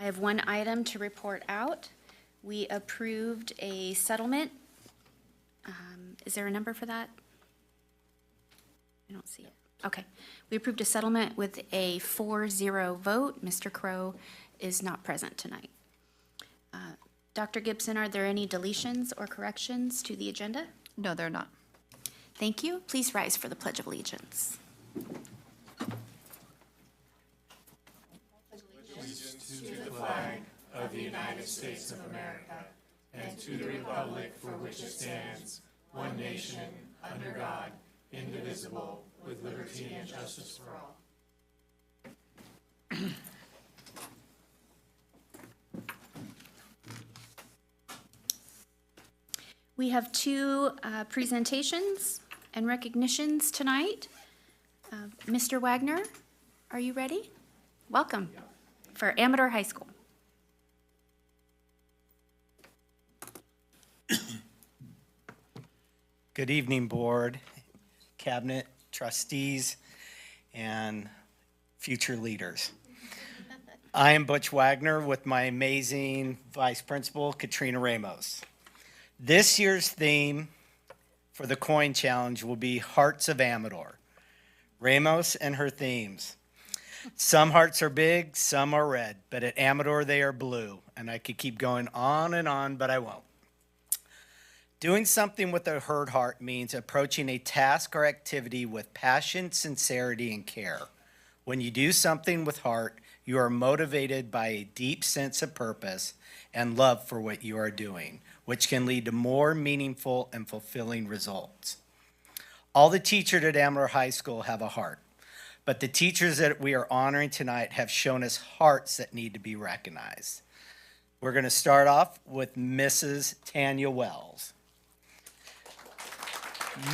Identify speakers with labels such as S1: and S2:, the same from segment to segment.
S1: I have one item to report out. We approved a settlement. Is there a number for that? I don't see it. Okay. We approved a settlement with a 4-0 vote. Mr. Crow is not present tonight. Dr. Gibson, are there any deletions or corrections to the agenda?
S2: No, they're not.
S1: Thank you. Please rise for the Pledge of Allegiance.
S3: Of the United States of America, and to the republic for which it stands, one nation, under God, indivisible, with liberty and justice for all.
S1: We have two presentations and recognitions tonight. Mr. Wagner, are you ready? Welcome for Amador High School.
S4: Good evening, board, cabinet, trustees, and future leaders. I am Butch Wagner with my amazing vice principal, Katrina Ramos. This year's theme for the coin challenge will be Hearts of Amador. Ramos and her themes. Some hearts are big, some are red, but at Amador they are blue. And I could keep going on and on, but I won't. Doing something with a hurt heart means approaching a task or activity with passion, sincerity, and care. When you do something with heart, you are motivated by a deep sense of purpose and love for what you are doing, which can lead to more meaningful and fulfilling results. All the teachers at Amador High School have a heart, but the teachers that we are honoring tonight have shown us hearts that need to be recognized. We're going to start off with Mrs. Tanya Wells.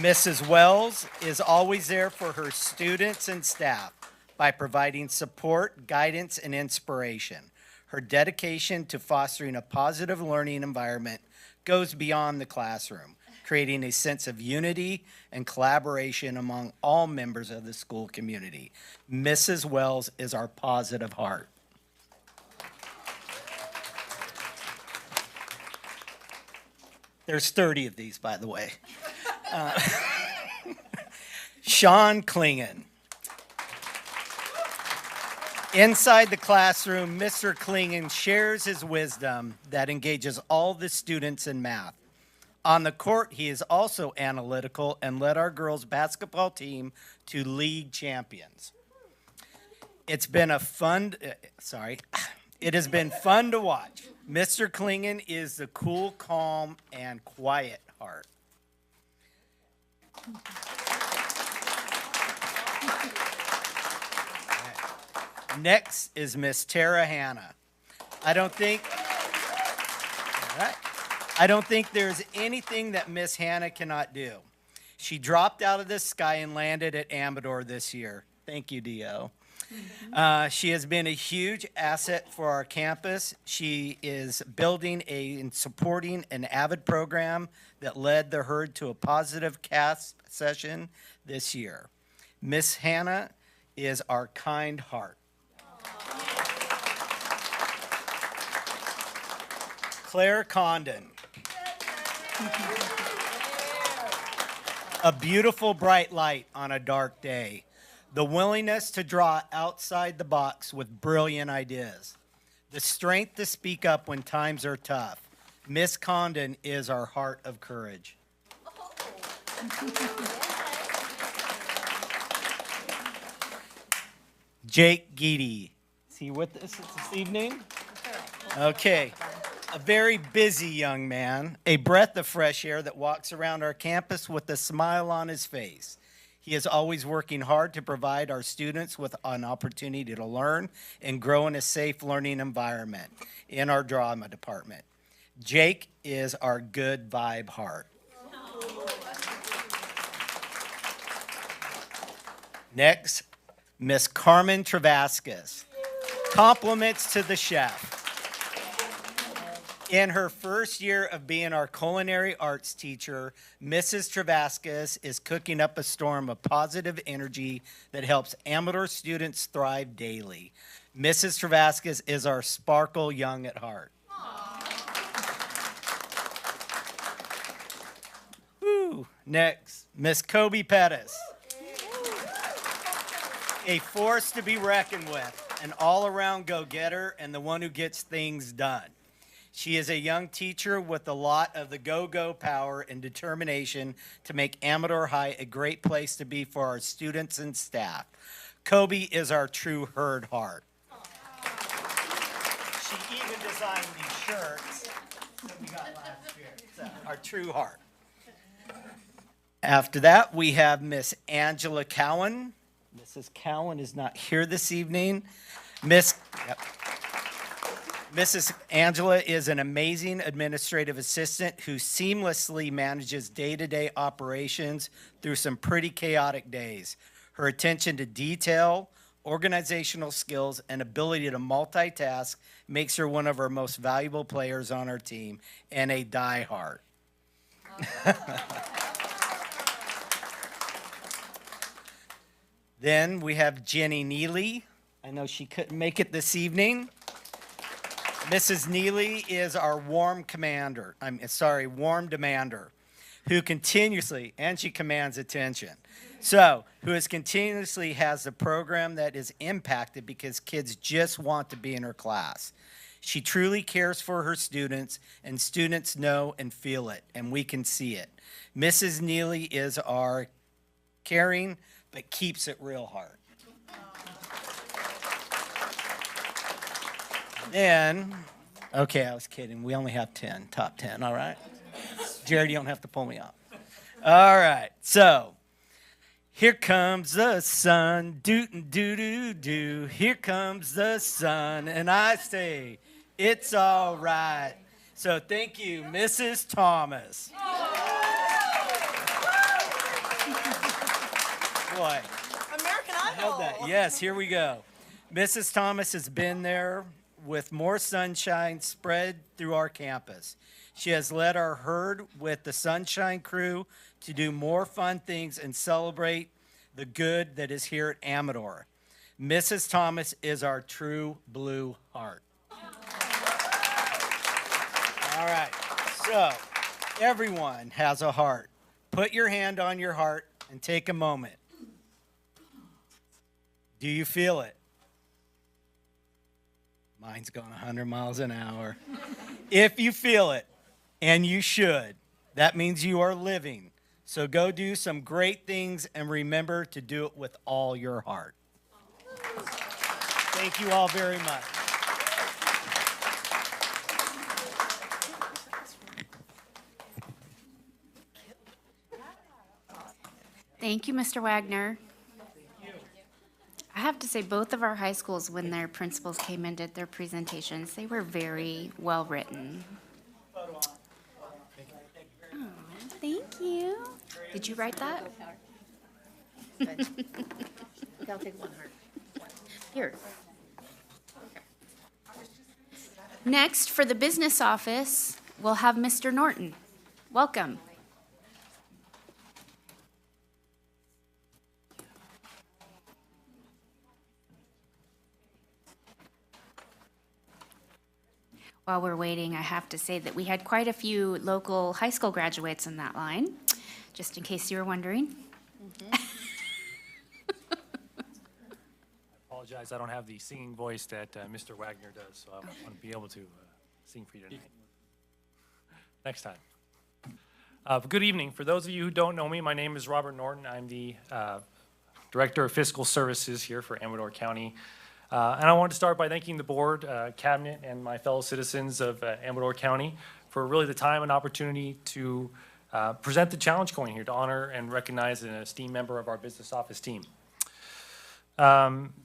S4: Mrs. Wells is always there for her students and staff by providing support, guidance, and inspiration. Her dedication to fostering a positive learning environment goes beyond the classroom, creating a sense of unity and collaboration among all members of the school community. Mrs. Wells is our positive heart. There's 30 of these, by the way. Sean Klingen. Inside the classroom, Mr. Klingen shares his wisdom that engages all the students in math. On the court, he is also analytical and led our girls' basketball team to league champions. It has been fun to watch. Mr. Klingen is the cool, calm, and quiet heart. Next is Miss Tara Hanna. I don't think there's anything that Miss Hanna cannot do. She dropped out of the sky and landed at Amador this year. Thank you, Dio. She has been a huge asset for our campus. She is building and supporting an AVID program that led the herd to a positive CAS session this year. Miss Hanna is our kind heart. Claire Condon. A beautiful bright light on a dark day. The willingness to draw outside the box with brilliant ideas. The strength to speak up when times are tough. Miss Condon is our heart of courage. Jake Geedy. Is he with us this evening? Okay. A very busy young man, a breath of fresh air that walks around our campus with a smile on his face. He is always working hard to provide our students with an opportunity to learn and grow in a safe learning environment in our drama department. Jake is our good vibe heart. Next, Miss Carmen Travascus. Compliments to the chef. In her first year of being our culinary arts teacher, Mrs. Travascus is cooking up a storm of positive energy that helps Amador students thrive daily. Mrs. Travascus is our sparkle young at heart. Woo. Next, Miss Kobe Pettis. A force to be reckoned with, an all-around go-getter, and the one who gets things done. She is a young teacher with a lot of the go-go power and determination to make Amador High a great place to be for our students and staff. Kobe is our true herd heart. She even designed these shirts that we got last year. So, our true heart. After that, we have Miss Angela Cowan. Mrs. Cowan is not here this evening. Mrs. Angela is an amazing administrative assistant who seamlessly manages day-to-day operations through some pretty chaotic days. Her attention to detail, organizational skills, and ability to multitask makes her one of our most valuable players on our team and a diehard. Then we have Jenny Neely. I know she couldn't make it this evening. Mrs. Neely is our warm demander, who continuously, and she commands attention, who continuously has a program that is impacted because kids just want to be in her class. She truly cares for her students, and students know and feel it, and we can see it. Mrs. Neely is our caring, but keeps it real hard. Then, okay, I was kidding. We only have 10, top 10, all right? Jared, you don't have to pull me off. All right, so here comes the sun, doo-doo-doo-doo. Here comes the sun, and I say, it's all right. So thank you, Mrs. Thomas. Boy.
S2: American Idol.
S4: Yes, here we go. Mrs. Thomas has been there with more sunshine spread through our campus. She has led our herd with the Sunshine Crew to do more fun things and celebrate the good that is here at Amador. Mrs. Thomas is our true blue heart. All right, so everyone has a heart. Put your hand on your heart and take a moment. Do you feel it? Mine's going 100 miles an hour. If you feel it, and you should, that means you are living. So go do some great things and remember to do it with all your heart. Thank you all very much.
S1: Thank you, Mr. Wagner. I have to say, both of our high schools, when their principals came and did their presentations, they were very well written. Oh, thank you. Did you write that?
S2: I'll take one heart.
S1: Here. Next, for the business office, we'll have Mr. Norton. Welcome. While we're waiting, I have to say that we had quite a few local high school graduates in that line, just in case you were wondering.
S5: I apologize, I don't have the singing voice that Mr. Wagner does, so I want to be able to sing for you tonight. Next time. Good evening. For those of you who don't know me, my name is Robert Norton. I'm the Director of Fiscal Services here for Amador County. And I want to start by thanking the board, cabinet, and my fellow citizens of Amador County for really the time and opportunity to present the challenge coin here to honor and recognize an esteemed member of our business office team.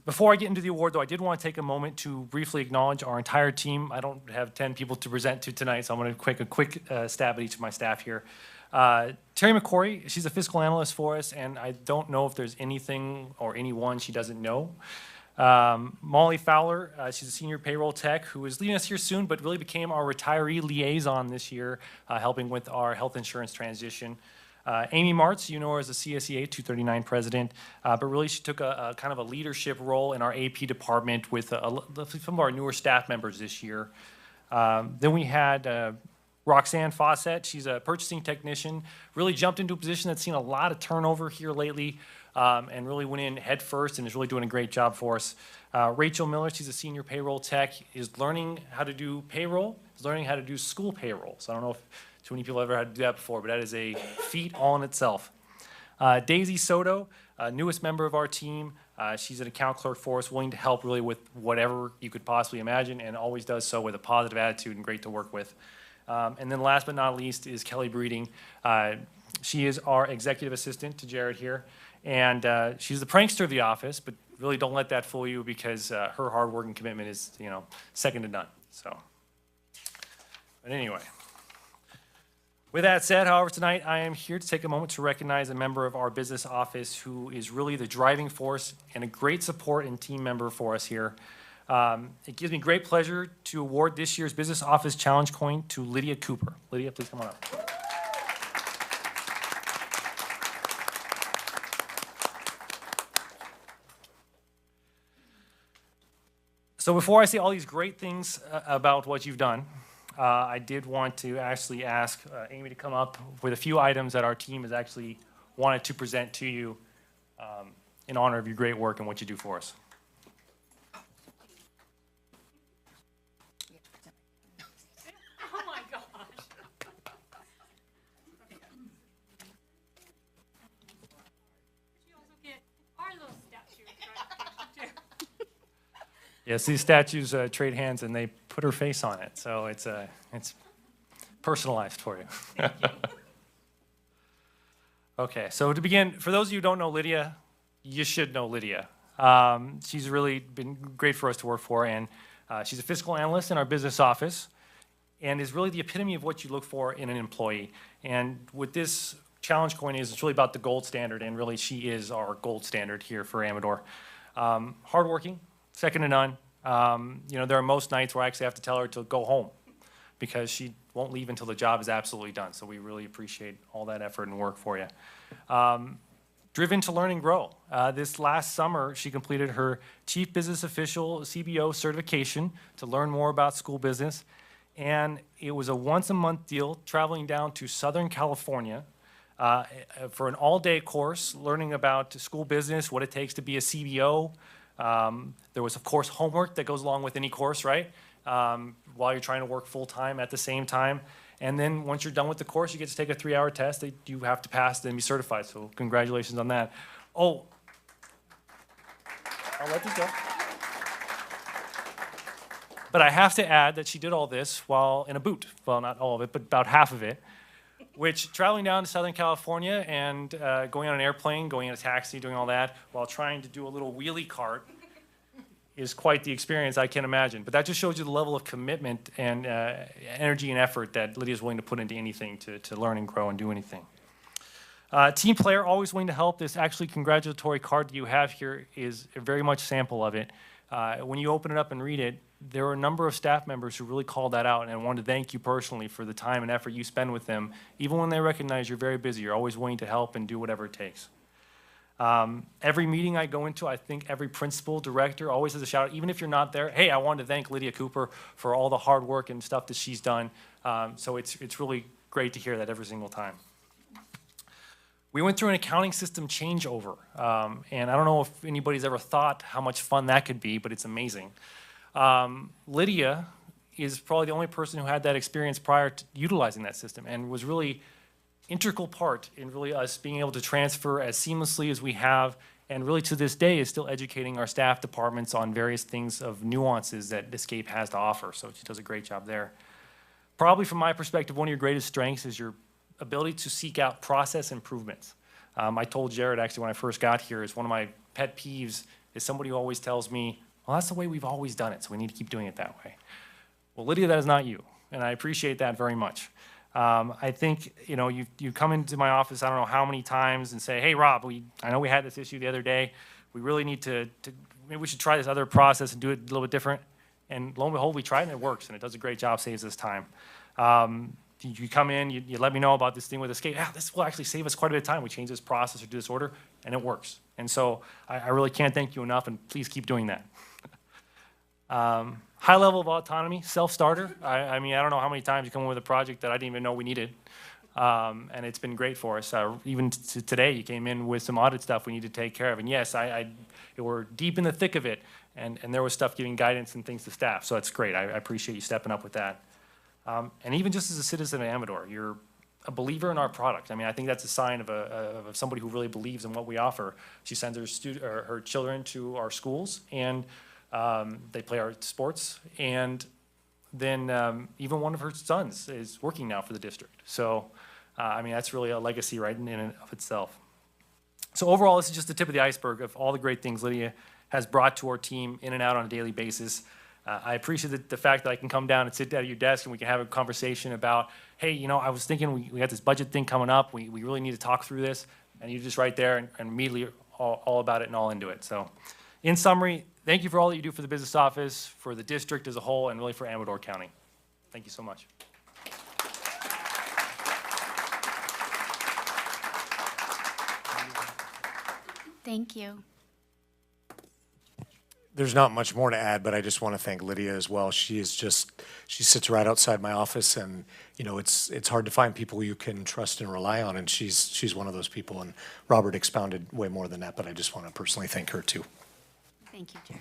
S5: Before I get into the award, though, I did want to take a moment to briefly acknowledge our entire team. I don't have 10 people to present to tonight, so I'm going to take a quick stab at each of my staff here. Terry McCory, she's a fiscal analyst for us, and I don't know if there's anything or anyone she doesn't know. Molly Fowler, she's a senior payroll tech who is leaving us here soon, but really became our retiree liaison this year, helping with our health insurance transition. Amy Martz, you know her as the CSEA 239 president, but really she took a kind of a leadership role in our AP department with some of our newer staff members this year. Then we had Roxanne Fawcett. She's a purchasing technician, really jumped into a position that's seen a lot of turnover here lately, and really went in head first and is really doing a great job for us. Rachel Miller, she's a senior payroll tech, is learning how to do payroll, is learning how to do school payroll. So I don't know if too many people ever had to do that before, but that is a feat all in itself. Daisy Soto, newest member of our team. She's an account clerk for us, willing to help really with whatever you could possibly imagine, and always does so with a positive attitude and great to work with. And then last but not least is Kelly Breeding. She is our executive assistant to Jared here, and she's the prankster of the office, but really don't let that fool you because her hard work and commitment is, second to none. So, but anyway. With that said, however, tonight I am here to take a moment to recognize a member of our business office who is really the driving force and a great support and team member for us here. It gives me great pleasure to award this year's Business Office Challenge Coin to Lydia Cooper. Lydia, please come on up. So before I say all these great things about what you've done, I did want to actually ask Amy to come up with a few items that our team has actually wanted to present to you in honor of your great work and what you do for us.
S6: Oh my gosh. You also get are those statues gratification too?
S5: Yes, these statues trade hands and they put her face on it, so it's personalized for you. Okay, so to begin, for those of you who don't know Lydia, you should know Lydia. She's really been great for us to work for, and she's a fiscal analyst in our business office, and is really the epitome of what you look for in an employee. And with this challenge coin it's really about the gold standard, and really she is our gold standard here for Amador. Hardworking, second to none. There are most nights where I actually have to tell her to go home because she won't leave until the job is absolutely done. So we really appreciate all that effort and work for you. Driven to learn and grow. This last summer, she completed her Chief Business Official CBO certification to learn more about school business. And it was a once-a-month deal, traveling down to Southern California for an all-day course, learning about school business, what it takes to be a CBO. There was, of course, homework that goes along with any course, right? While you're trying to work full-time at the same time. And then once you're done with the course, you get to take a 3-hour test that you have to pass and be certified. So congratulations on that. Oh, I'll let this go. But I have to add that she did all this while in a boot. Well, not all of it, but about half of it. Which, traveling down to Southern California and going on an airplane, going in a taxi, doing all that, while trying to do a little wheelie cart is quite the experience, I can imagine. But that just shows you the level of commitment and energy and effort that Lydia is willing to put into anything to learn and grow and do anything. Team player, always willing to help. This actually congratulatory card that you have here is very much a sample of it. When you open it up and read it, there are a number of staff members who really called that out, and I wanted to thank you personally for the time and effort you spend with them. Even when they recognize you're very busy, you're always willing to help and do whatever it takes. Every meeting I go into, I think every principal, director always has a shout out, even if you're not there. Hey, I wanted to thank Lydia Cooper for all the hard work and stuff that she's done. So it's really great to hear that every single time. We went through an accounting system changeover, and I don't know if anybody's ever thought how much fun that could be, but it's amazing. Lydia is probably the only person who had that experience prior to utilizing that system, and was really integral part in really us being able to transfer as seamlessly as we have, and really to this day is still educating our staff departments on various things of nuances that ACUSD has to offer. So she does a great job there. Probably from my perspective, one of your greatest strengths is your ability to seek out process improvements. I told Jared actually when I first got here, is one of my pet peeves is somebody who always tells me, well, that's the way we've always done it, so we need to keep doing it that way. Well, Lydia, that is not you, and I appreciate that very much. I think, you come into my office, I don't know how many times, and say, hey, Rob, I know we had this issue the other day. We really need to maybe we should try this other process and do it a little bit different. And lo and behold, we tried and it works, and it does a great job, saves us time. You come in, you let me know about this thing with escape. Yeah, this will actually save us quite a bit of time. We change this process or do this order, and it works. And so I really can't thank you enough, and please keep doing that. High level of autonomy, self-starter. I mean, I don't know how many times you come in with a project that I didn't even know we needed. And it's been great for us. Even today, you came in with some audit stuff we need to take care of. And yes, we're deep in the thick of it, and there was stuff giving guidance and things to staff. So that's great. I appreciate you stepping up with that. And even just as a citizen of Amador, you're a believer in our product. I mean, I think that's a sign of somebody who really believes in what we offer. She sends her children to our schools, and they play our sports. And then even one of her sons is working now for the district. So, I mean, that's really a legacy right in and of itself. So overall, this is just the tip of the iceberg of all the great things Lydia has brought to our team in and out on a daily basis. I appreciate the fact that I can come down and sit down at your desk and we can have a conversation about, hey, you know, I was thinking we got this budget thing coming up. We really need to talk through this. And you're just right there and immediately all about it and all into it. So in summary, thank you for all that you do for the business office, for the district as a whole, and really for Amador County. Thank you so much.
S1: Thank you.
S3: There's not much more to add, but I just want to thank Lydia as well. She sits right outside my office, and you know, it's hard to find people you can trust and rely on, and she's one of those people. And Robert expounded way more than that, but I just want to personally thank her too.
S1: Thank you, Chair.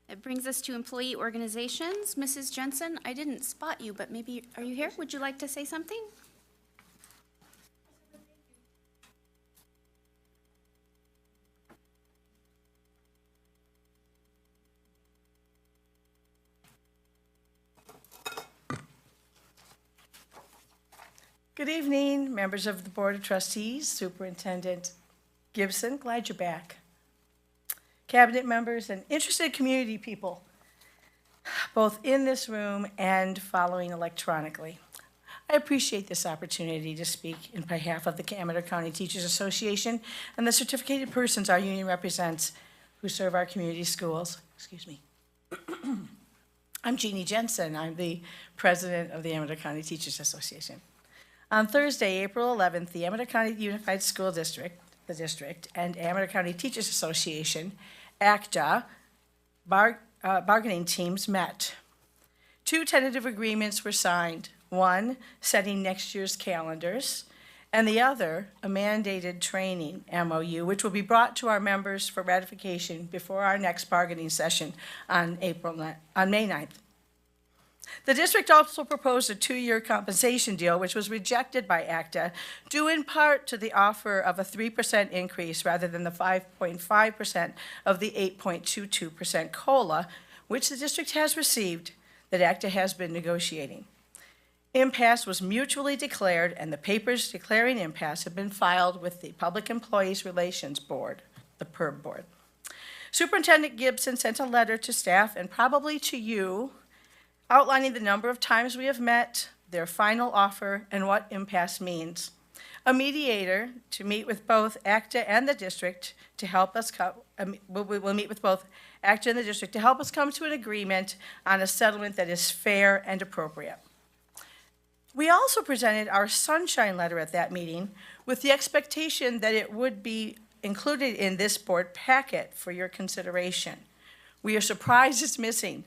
S1: It brings us to employee organizations. Mrs. Jensen, I didn't spot you, but maybe, are you here? Would you like to say something?
S2: Good evening, members of the Board of Trustees, Superintendent Gibson, glad you're back. Cabinet members and interested community people, both in this room and following electronically. I appreciate this opportunity to speak in behalf of the Amador County Teachers Association and the certificated persons our union represents who serve our community schools. Excuse me. I'm Jeannie Jensen. I'm the president of the Amador County Teachers Association. On Thursday, April 11th, the Amador County Unified School District, the district, and Amador County Teachers Association, ACTA, bargaining teams met. Two tentative agreements were signed, one setting next year's calendars, and the other a mandated training MOU, which will be brought to our members for ratification before our next bargaining session on May 9th. The district also proposed a 2-year compensation deal, which was rejected by ACTA, due in part to the offer of a 3% increase rather than the 5.5% of the 8.22% COLA, which the district has received, that ACTA has been negotiating. Impasse was mutually declared, and the papers declaring impasse have been filed with the Public Employees Relations Board, the PERB board. Superintendent Gibson sent a letter to staff and probably to you, outlining the number of times we have met, their final offer, and what impasse means. A mediator to meet with both ACTA and the district to help us we'll meet with both ACTA and the district to help us come to an agreement on a settlement that is fair and appropriate. We also presented our sunshine letter at that meeting with the expectation that it would be included in this board packet for your consideration. We are surprised it's missing.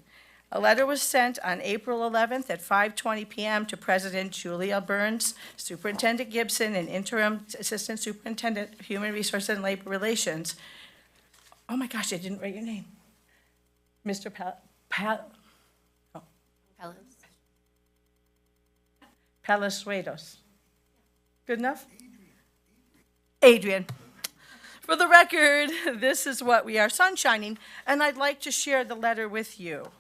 S2: A letter was sent on April 11th at 5:20 p.m. to President Julia Burns, Superintendent Gibson, and Interim Assistant Superintendent of Human Resources and Labor Relations. Oh my gosh, I didn't write your name. Mr. Palazuelos. Good enough? Adrian. For the record, this is what we are sunshining, and I'd like to share the letter with you.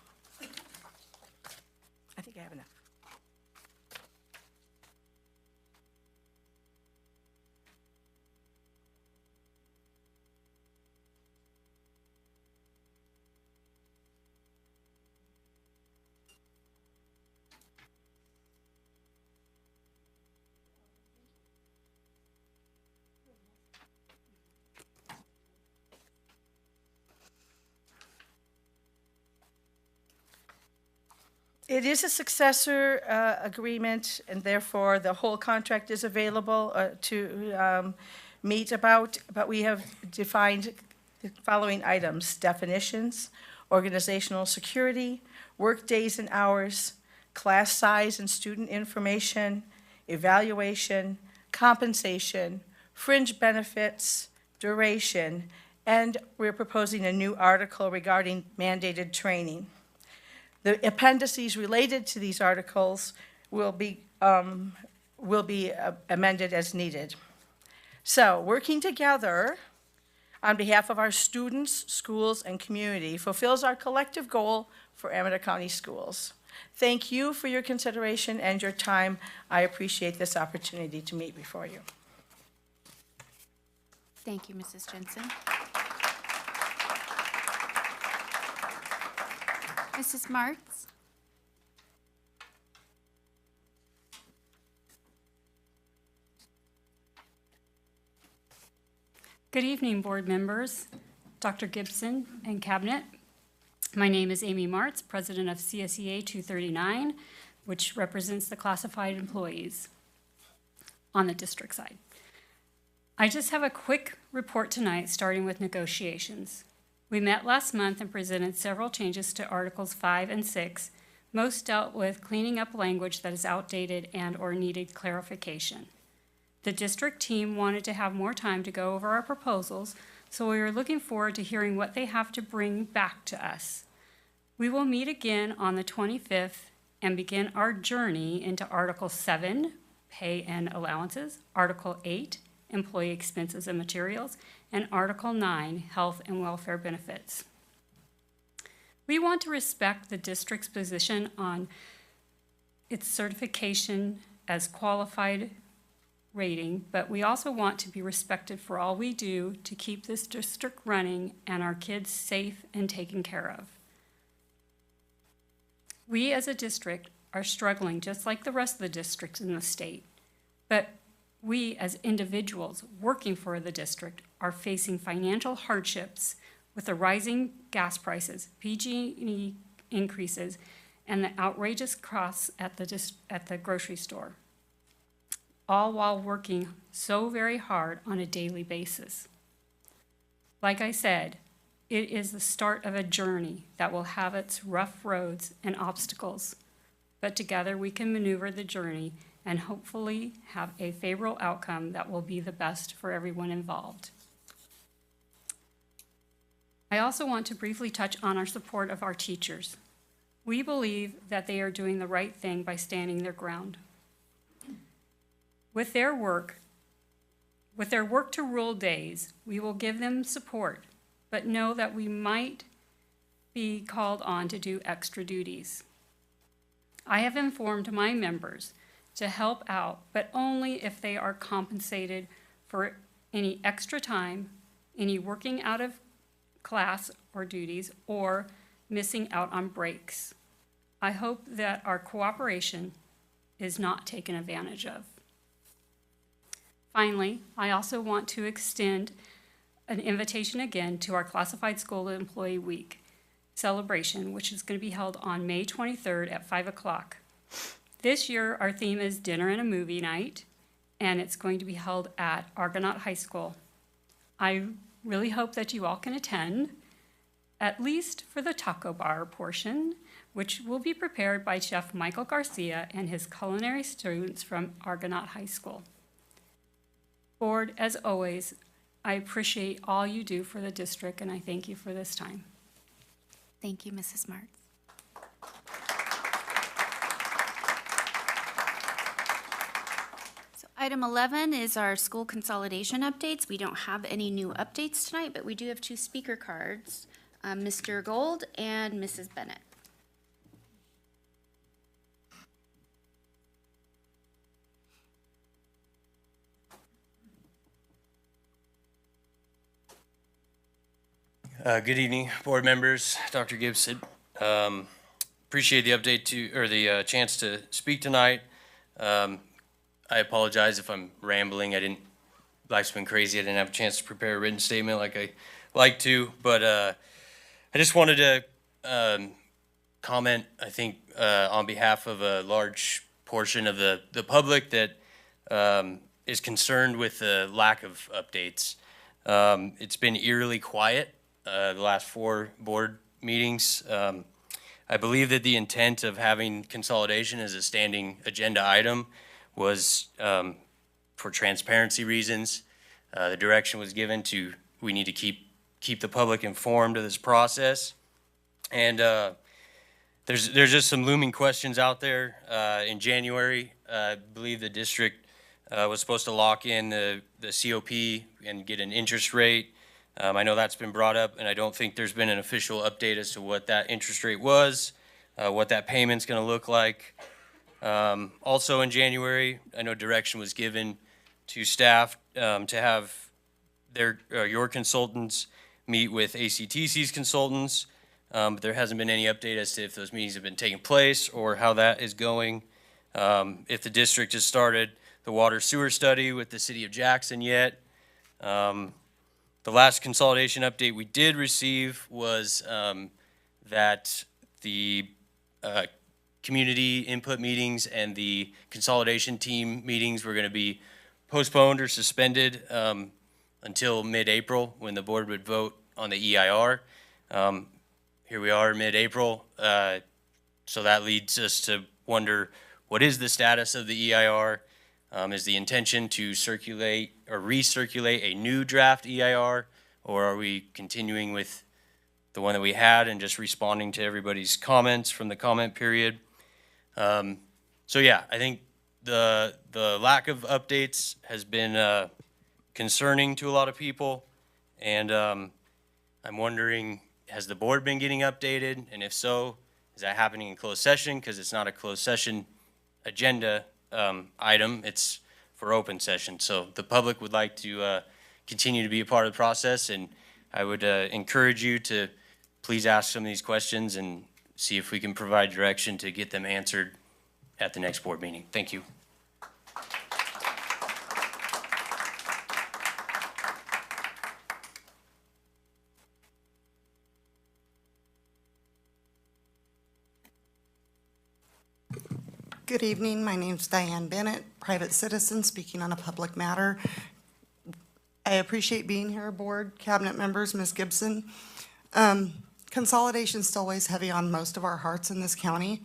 S2: I think I have enough. It is a successor agreement, and therefore the whole contract is available to meet about, but we have defined the following items: definitions, organizational security, work days and hours, class size and student information, evaluation, compensation, fringe benefits, duration, and we're proposing a new article regarding mandated training. The appendices related to these articles will be amended as needed. So, working together on behalf of our students, schools, and community fulfills our collective goal for Amador County Schools. Thank you for your consideration and your time. I appreciate this opportunity to meet before you.
S1: Thank you, Mrs. Jensen. Mrs. Martz?
S6: Good evening, board members, Dr. Gibson, and Cabinet. My name is Amy Martz, president of CSEA 239, which represents the classified employees on the district side. I just have a quick report tonight, starting with negotiations. We met last month and presented several changes to Articles 5 and 6. Most dealt with cleaning up language that is outdated and/or needed clarification. The district team wanted to have more time to go over our proposals, so we are looking forward to hearing what they have to bring back to us. We will meet again on the 25th and begin our journey into Article 7, Pay and Allowances, Article 8, Employee Expenses and Materials, and Article 9, Health and Welfare Benefits. We want to respect the district's position on its certification as qualified rating, but we also want to be respected for all we do to keep this district running and our kids safe and taken care of. We as a district are struggling just like the rest of the districts in the state, but we as individuals working for the district are facing financial hardships with the rising gas prices, PG&E increases, and the outrageous costs at the grocery store, all while working so very hard on a daily basis. Like I said, it is the start of a journey that will have its rough roads and obstacles, but together we can maneuver the journey and hopefully have a favorable outcome that will be the best for everyone involved. I also want to briefly touch on our support of our teachers. We believe that they are doing the right thing by standing their ground. With their work to rule days, we will give them support, but know that we might be called on to do extra duties. I have informed my members to help out, but only if they are compensated for any extra time, any working out of class or duties, or missing out on breaks. I hope that our cooperation is not taken advantage of. Finally, I also want to extend an invitation again to our Classified School Employee Week celebration, which is going to be held on May 23rd at 5 o'clock. This year, our theme is dinner and a movie night, and it's going to be held at Argonaut High School. I really hope that you all can attend, at least for the taco bar portion, which will be prepared by Chef Michael Garcia and his culinary students from Argonaut High School. Board, as always, I appreciate all you do for the district, and I thank you for this time.
S1: Thank you, Mrs. Martz. So item 11 is our school consolidation updates. We don't have any new updates tonight, but we do have two speaker cards, Mr. Gold and Mrs. Bennett.
S7: Good evening, board members, Dr. Gibson. Appreciate the update or the chance to speak tonight. I apologize if I'm rambling. Life's been crazy. I didn't have a chance to prepare a written statement like I like to, but I just wanted to comment, I think, on behalf of a large portion of the public that is concerned with the lack of updates. It's been eerily quiet the last 4 board meetings. I believe that the intent of having consolidation as a standing agenda item was for transparency reasons. The direction was given to, we need to keep the public informed of this process. And there's just some looming questions out there. In January, I believe the district was supposed to lock in the COP and get an interest rate. I know that's been brought up, and I don't think there's been an official update as to what that interest rate was, what that payment's gonna look like. Also in January, I know direction was given to staff to have your consultants meet with ACTC's consultants, but there hasn't been any update as to if those meetings have been taking place or how that is going. If the district has started the water sewer study with the city of Jackson yet. The last consolidation update we did receive was that the community input meetings and the consolidation team meetings were going to be postponed or suspended until mid-April when the board would vote on the EIR. Here we are mid-April, so that leads us to wonder, what is the status of the EIR? Is the intention to circulate or recirculate a new draft EIR, or are we continuing with the one that we had and just responding to everybody's comments from the comment period? So yeah, I think the lack of updates has been concerning to a lot of people, and I'm wondering, has the board been getting updated? And if so, is that happening in closed session? Because it's not a closed session agenda item, it's for open session. So the public would like to continue to be a part of the process, and I would encourage you to please ask some of these questions and see if we can provide direction to get them answered at the next board meeting. Thank you.
S8: Good evening. My name's Diane Bennett, private citizen speaking on a public matter. I appreciate being here, board, cabinet members, Ms. Gibson. Consolidation still weighs heavy on most of our hearts in this county.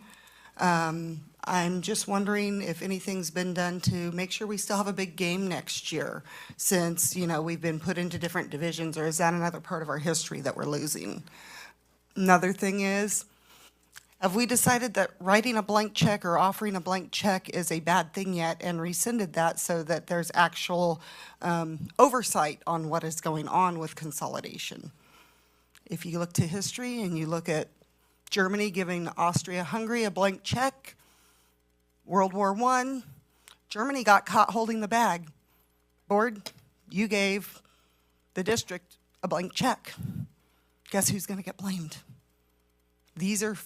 S8: I'm just wondering if anything's been done to make sure we still have a big game next year, since, you know, we've been put into different divisions, or is that another part of our history that we're losing? Another thing is, have we decided that writing a blank check or offering a blank check is a bad thing yet and rescinded that so that there's actual oversight on what is going on with consolidation? If you look to history and you look at Germany giving Austria-Hungary a blank check, World War I, Germany got caught holding the bag. Board, you gave the district a blank check. Guess who's going to get blamed? These are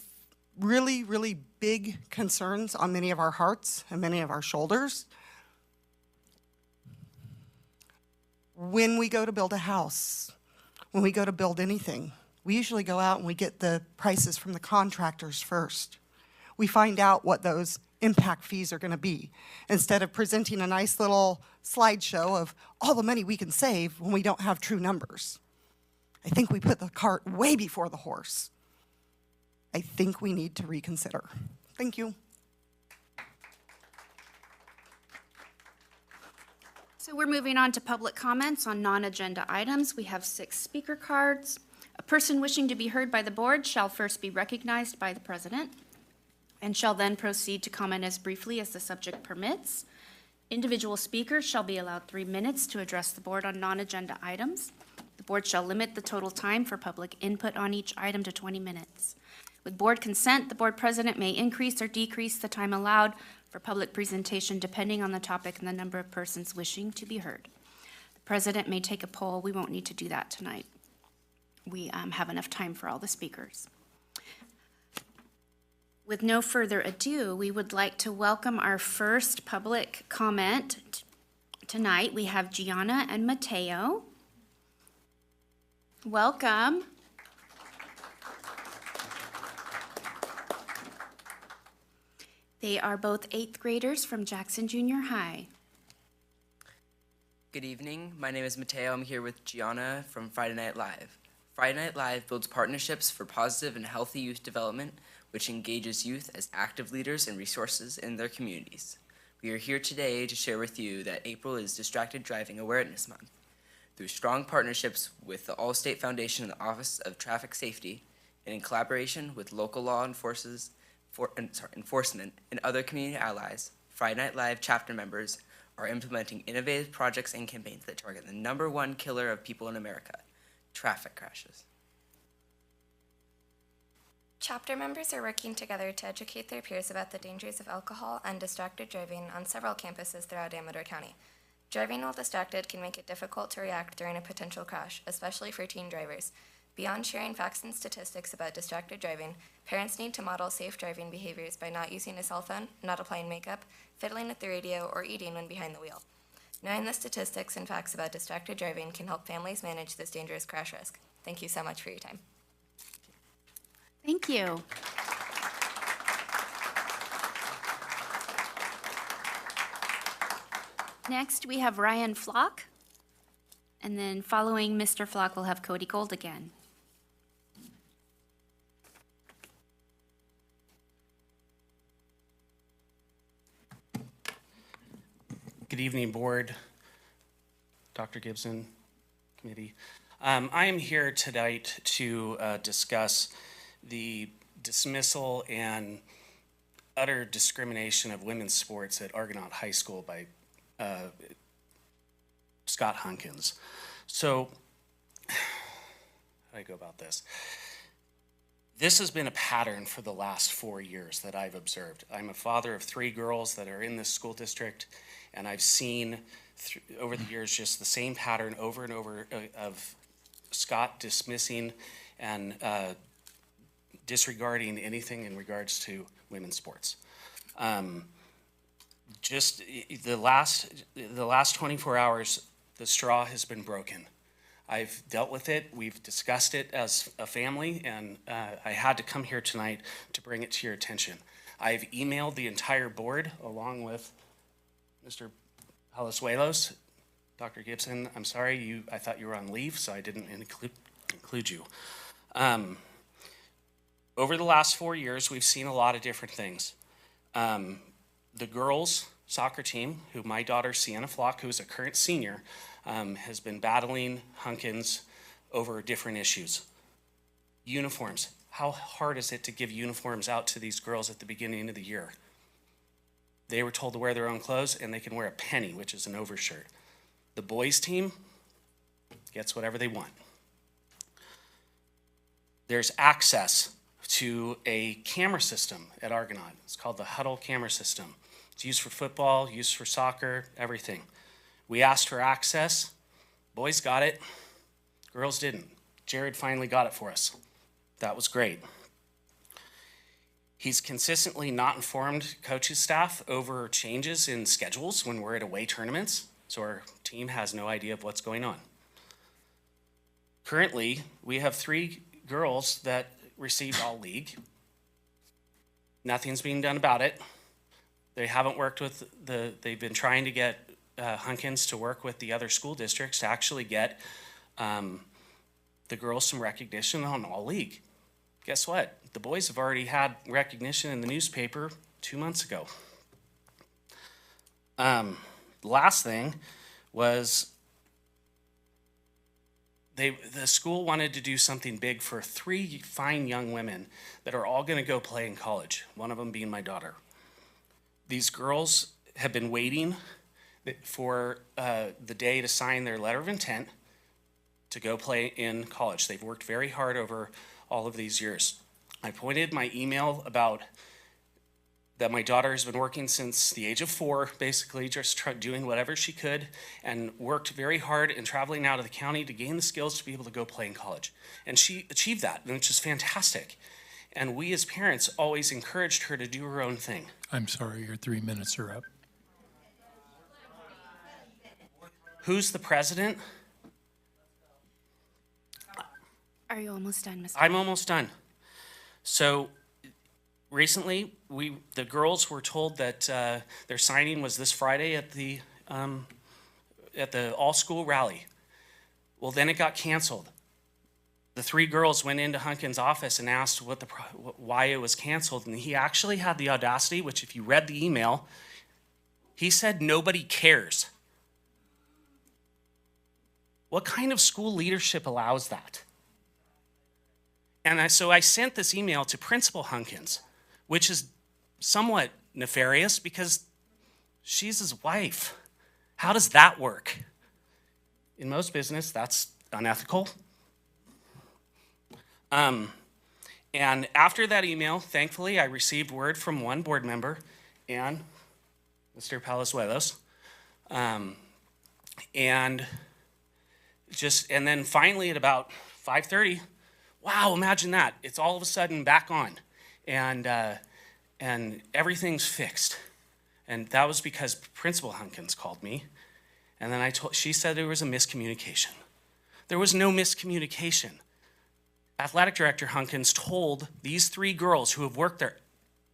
S8: really, really big concerns on many of our hearts and many of our shoulders. When we go to build a house, when we go to build anything, we usually go out and we get the prices from the contractors first. We find out what those impact fees are going to be, instead of presenting a nice little slideshow of all the money we can save when we don't have true numbers. I think we put the cart way before the horse. I think we need to reconsider. Thank you.
S1: So we're moving on to public comments on non-agenda items. We have 6 speaker cards. A person wishing to be heard by the board shall first be recognized by the president and shall then proceed to comment as briefly as the subject permits. Individual speakers shall be allowed 3 minutes to address the board on non-agenda items. The board shall limit the total time for public input on each item to 20 minutes. With board consent, the board president may increase or decrease the time allowed for public presentation depending on the topic and the number of persons wishing to be heard. The president may take a poll. We won't need to do that tonight. We have enough time for all the speakers. With no further ado, we would like to welcome our first public comment tonight. We have Gianna and Mateo. Welcome. They are both 8th graders from Jackson Junior High.
S9: Good evening. My name is Mateo. I'm here with Gianna from Friday Night Live. Friday Night Live builds partnerships for positive and healthy youth development, which engages youth as active leaders and resources in their communities. We are here today to share with you that April is Distracted Driving Awareness Month. Through strong partnerships with the All-State Foundation and the Office of Traffic Safety, and in collaboration with local law enforcement and other community allies, Friday Night Live chapter members are implementing innovative projects and campaigns that target the #1 killer of people in America, traffic crashes.
S10: Chapter members are working together to educate their peers about the dangers of alcohol and distracted driving on several campuses throughout Amador County. Driving while distracted can make it difficult to react during a potential crash, especially for teen drivers. Beyond sharing facts and statistics about distracted driving, parents need to model safe driving behaviors by not using a cell phone, not applying makeup, fiddling with the radio, or eating when behind the wheel. Knowing the statistics and facts about distracted driving can help families manage this dangerous crash risk. Thank you so much for your time.
S1: Thank you. Next, we have Ryan Flock. And then following Mr. Flock, we'll have Cody Gold again.
S11: Good evening, Board, Dr. Gibson, Committee. I am here tonight to discuss the dismissal and utter discrimination of women's sports at Argonaut High School by Scott Hunkins. So, how do I go about this? This has been a pattern for the last 4 years that I've observed. I'm a father of 3 girls that are in this school district, and I've seen over the years just the same pattern over and over of Scott dismissing and disregarding anything in regards to women's sports. Just the last 24 hours, the straw has been broken. I've dealt with it. We've discussed it as a family, and I had to come here tonight to bring it to your attention. I've emailed the entire board along with Mr. Palazuelos. Dr. Gibson, I'm sorry, I thought you were on leave, so I didn't include you. Over the last 4 years, we've seen a lot of different things. The girls' soccer team, who my daughter Sienna Flock, who is a current senior, has been battling Hunkins over different issues. Uniforms. How hard is it to give uniforms out to these girls at the beginning of the year? They were told to wear their own clothes, and they can wear a penny, which is an overshirt. The boys' team gets whatever they want. There's access to a camera system at Argonaut. It's called the Huddle camera system. It's used for football, used for soccer, everything. We asked for access. Boys got it. Girls didn't. Jared finally got it for us. That was great. He's consistently not informed coaching staff over changes in schedules when we're at away tournaments, so our team has no idea of what's going on. Currently, we have 3 girls that received all league. Nothing's being done about it. They haven't worked with they've been trying to get Hunkins to work with the other school districts to actually get the girls some recognition on all league. Guess what? The boys have already had recognition in the newspaper 2 months ago. The last thing was the school wanted to do something big for 3 fine young women that are all going to go play in college, one of them being my daughter. These girls have been waiting for the day to sign their letter of intent to go play in college. They've worked very hard over all of these years. I pointed my email about that my daughter has been working since the age of 4, basically just doing whatever she could, and worked very hard in traveling out of the county to gain the skills to be able to go play in college. And she achieved that, which is fantastic. And we as parents always encouraged her to do her own thing.
S12: I'm sorry, your 3 minutes are up.
S11: Who's the president?
S1: Are you almost done, Mr.?
S11: I'm almost done. So recently, the girls were told that their signing was this Friday at the all-school rally. Well, then it got canceled. The 3 girls went into Hunkin's office and asked why it was canceled, and he actually had the audacity, which if you read the email, he said nobody cares. What kind of school leadership allows that? And so I sent this email to Principal Hunkins, which is somewhat nefarious because she's his wife. How does that work? In most business, that's unethical. And after that email, thankfully, I received word from one board member, and Mr. Palazuelos, and then finally at about 5:30, wow, imagine that. It's all of a sudden back on, and everything's fixed. And that was because Principal Hunkins called me, and then she said there was a miscommunication. There was no miscommunication. Athletic Director Hunkins told these 3 girls who have worked their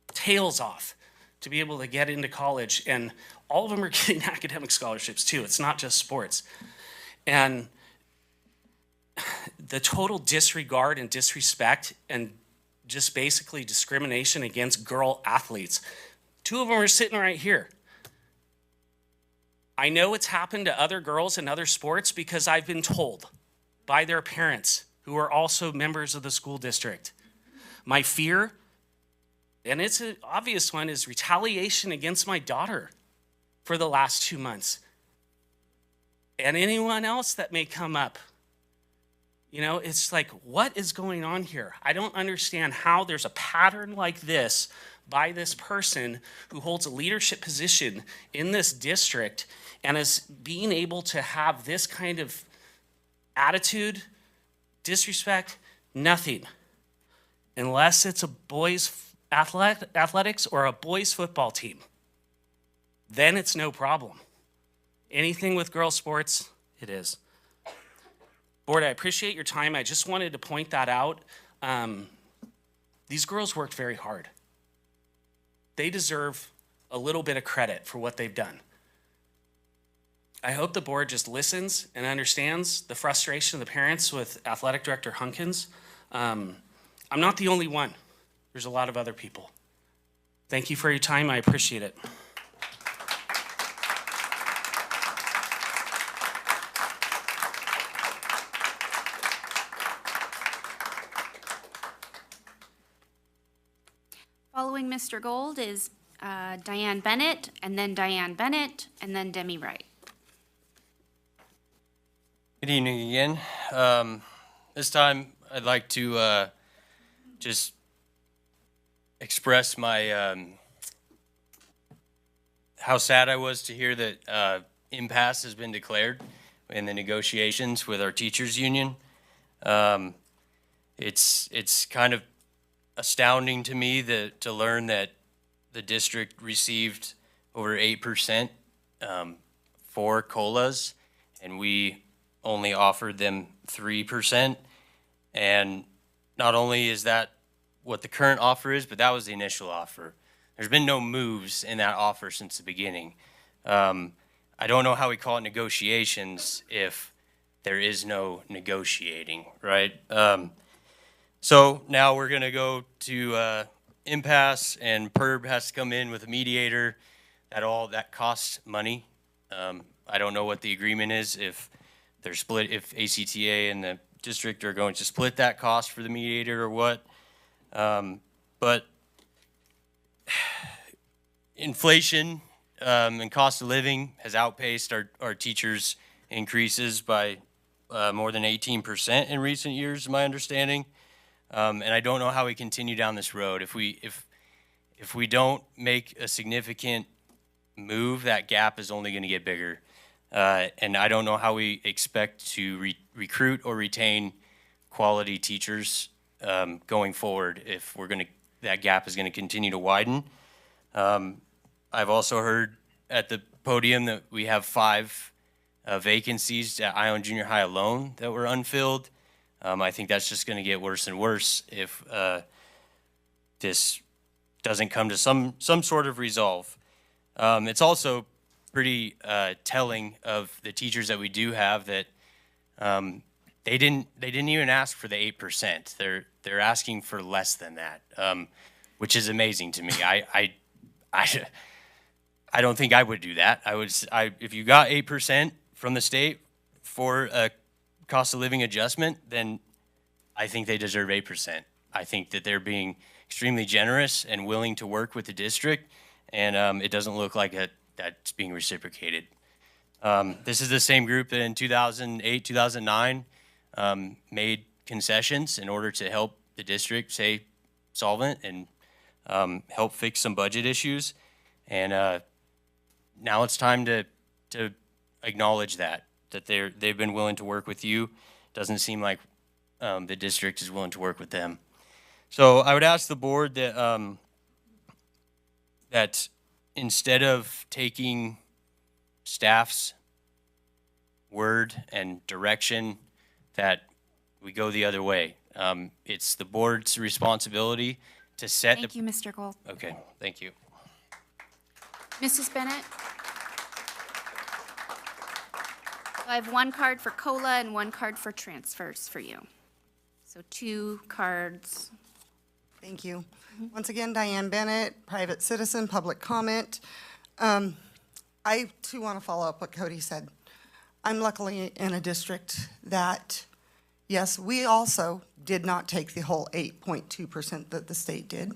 S11: tails off to be able to get into college, and all of them are getting academic scholarships too. It's not just sports. And the total disregard and disrespect and just basically discrimination against girl athletes. 2 of them are sitting right here. I know it's happened to other girls in other sports because I've been told by their parents who are also members of the school district. My fear, and it's an obvious one, is retaliation against my daughter for the last 2 months. And anyone else that may come up. You know, it's like, what is going on here? I don't understand how there's a pattern like this by this person who holds a leadership position in this district and is being able to have this kind of attitude, disrespect, nothing. Unless it's a boys' athletics or a boys' football team. Then it's no problem. Anything with girls' sports, it is. Board, I appreciate your time. I just wanted to point that out. These girls worked very hard. They deserve a little bit of credit for what they've done. I hope the board just listens and understands the frustration of the parents with Athletic Director Hunkins. I'm not the only one. There's a lot of other people. Thank you for your time. I appreciate it.
S1: Following Mr. Gold is Diane Bennett, and then Diane Bennett, and then Demi Wright.
S7: Good evening again. This time I'd like to just express my how sad I was to hear that impasse has been declared in the negotiations with our teachers union. It's kind of astounding to me to learn that the district received over 8% for COLAs, and we only offered them 3%. And not only is that what the current offer is, but that was the initial offer. There's been no moves in that offer since the beginning. I don't know how we call it negotiations if there is no negotiating, right? So now we're gonna go to impasse, and PERB has to come in with a mediator. That costs money. I don't know what the agreement is, if they're split, if ACTA and the district are going to split that cost for the mediator or what. But inflation and cost of living has outpaced our teachers' increases by more than 18% in recent years, my understanding. And I don't know how we continue down this road. If we don't make a significant move, that gap is only going to get bigger. And I don't know how we expect to recruit or retain quality teachers going forward if that gap is going to continue to widen. I've also heard at the podium that we have 5 vacancies at Ione Junior High alone that were unfilled. I think that's just going to get worse and worse if this doesn't come to some sort of resolve. It's also pretty telling of the teachers that we do have that they didn't even ask for the 8%. They're asking for less than that, which is amazing to me. I don't think I would do that. If you got 8% from the state for a cost of living adjustment, then I think they deserve 8%. I think that they're being extremely generous and willing to work with the district, and it doesn't look like that's being reciprocated. This is the same group that in 2008, 2009 made concessions in order to help the district stay solvent and help fix some budget issues. And now it's time to acknowledge that they've been willing to work with you. Doesn't seem like the district is willing to work with them. So I would ask the board that that instead of taking staff's word and direction, that we go the other way. It's the board's responsibility to set
S1: Thank you, Mr. Gold.
S7: Okay, thank you.
S1: Mrs. Bennett? I have one card for COLA and one card for transfers for you. So 2 cards.
S8: Thank you. Once again, Diane Bennett, private citizen, public comment. I too want to follow up what Cody said. I'm luckily in a district that, yes, we also did not take the whole 8.2% that the state did,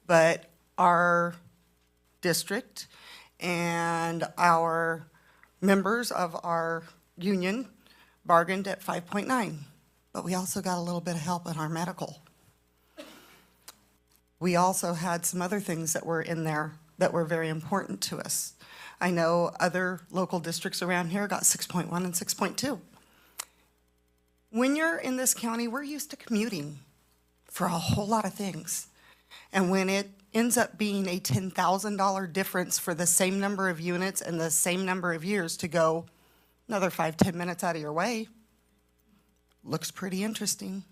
S8: but our district and our members of our union bargained at 5.9, but we also got a little bit of help in our medical. We also had some other things that were in there that were very important to us. I know other local districts around here got 6.1 and 6.2. When you're in this county, we're used to commuting for a whole lot of things. And when it ends up being a $10,000 difference for the same number of units and the same number of years to go another 5-10 minutes out of your way, looks pretty interesting.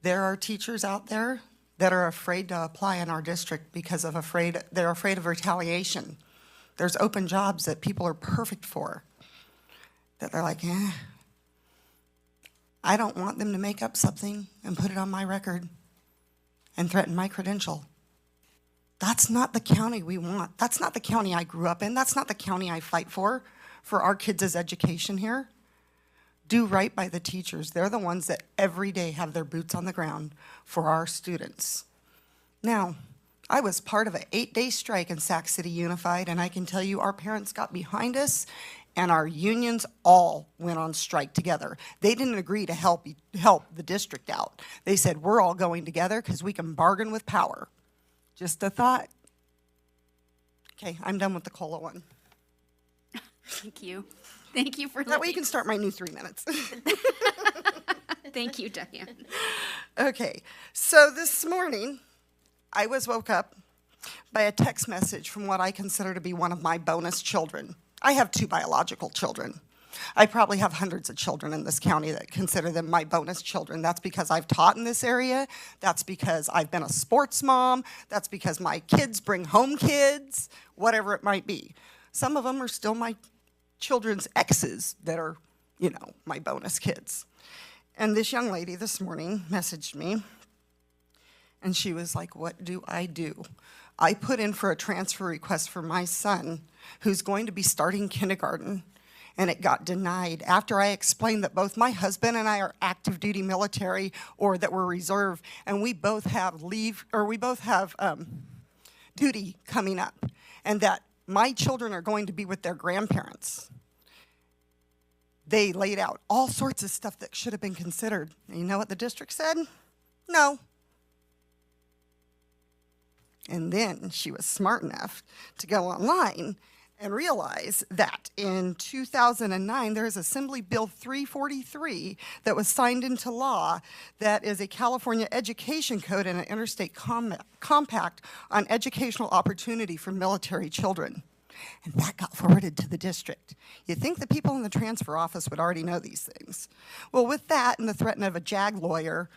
S8: There are teachers out there that are afraid to apply in our district because they're afraid of retaliation. There's open jobs that people are perfect for, that they're like, I don't want them to make up something and put it on my record and threaten my credential. That's not the county we want. That's not the county I grew up in. That's not the county I fight for our kids' education here. Do right by the teachers. They're the ones that every day have their boots on the ground for our students. Now, I was part of an 8-day strike in Sac City Unified, and I can tell you our parents got behind us, and our unions all went on strike together. They didn't agree to help the district out. They said, we're all going together because we can bargain with power. Just a thought. Okay, I'm done with the COLA one.
S1: Thank you. Thank you for
S8: that way you can start my new 3 minutes.
S1: Thank you, Diane.
S8: Okay, so this morning I was woke up by a text message from what I consider to be one of my bonus children. I have 2 biological children. I probably have hundreds of children in this county that consider them my bonus children. That's because I've taught in this area. That's because I've been a sports mom. That's because my kids bring home kids, whatever it might be. Some of them are still my children's exes that are, my bonus kids. And this young lady this morning messaged me, and she was like, what do? I put in for a transfer request for my son, who's going to be starting kindergarten, and it got denied after I explained that both my husband and I are active duty military, or that we're reserve, and we both have duty coming up, and that my children are going to be with their grandparents. They laid out all sorts of stuff that should have been considered. And you know what the district said? No. And then she was smart enough to go online and realize that in 2009, there is Assembly Bill 343 that was signed into law that is a California education code and an interstate compact on educational opportunity for military children. And that got forwarded to the district. You'd think the people in the transfer office would already know these things. Well, with that and the threat of a JAG lawyer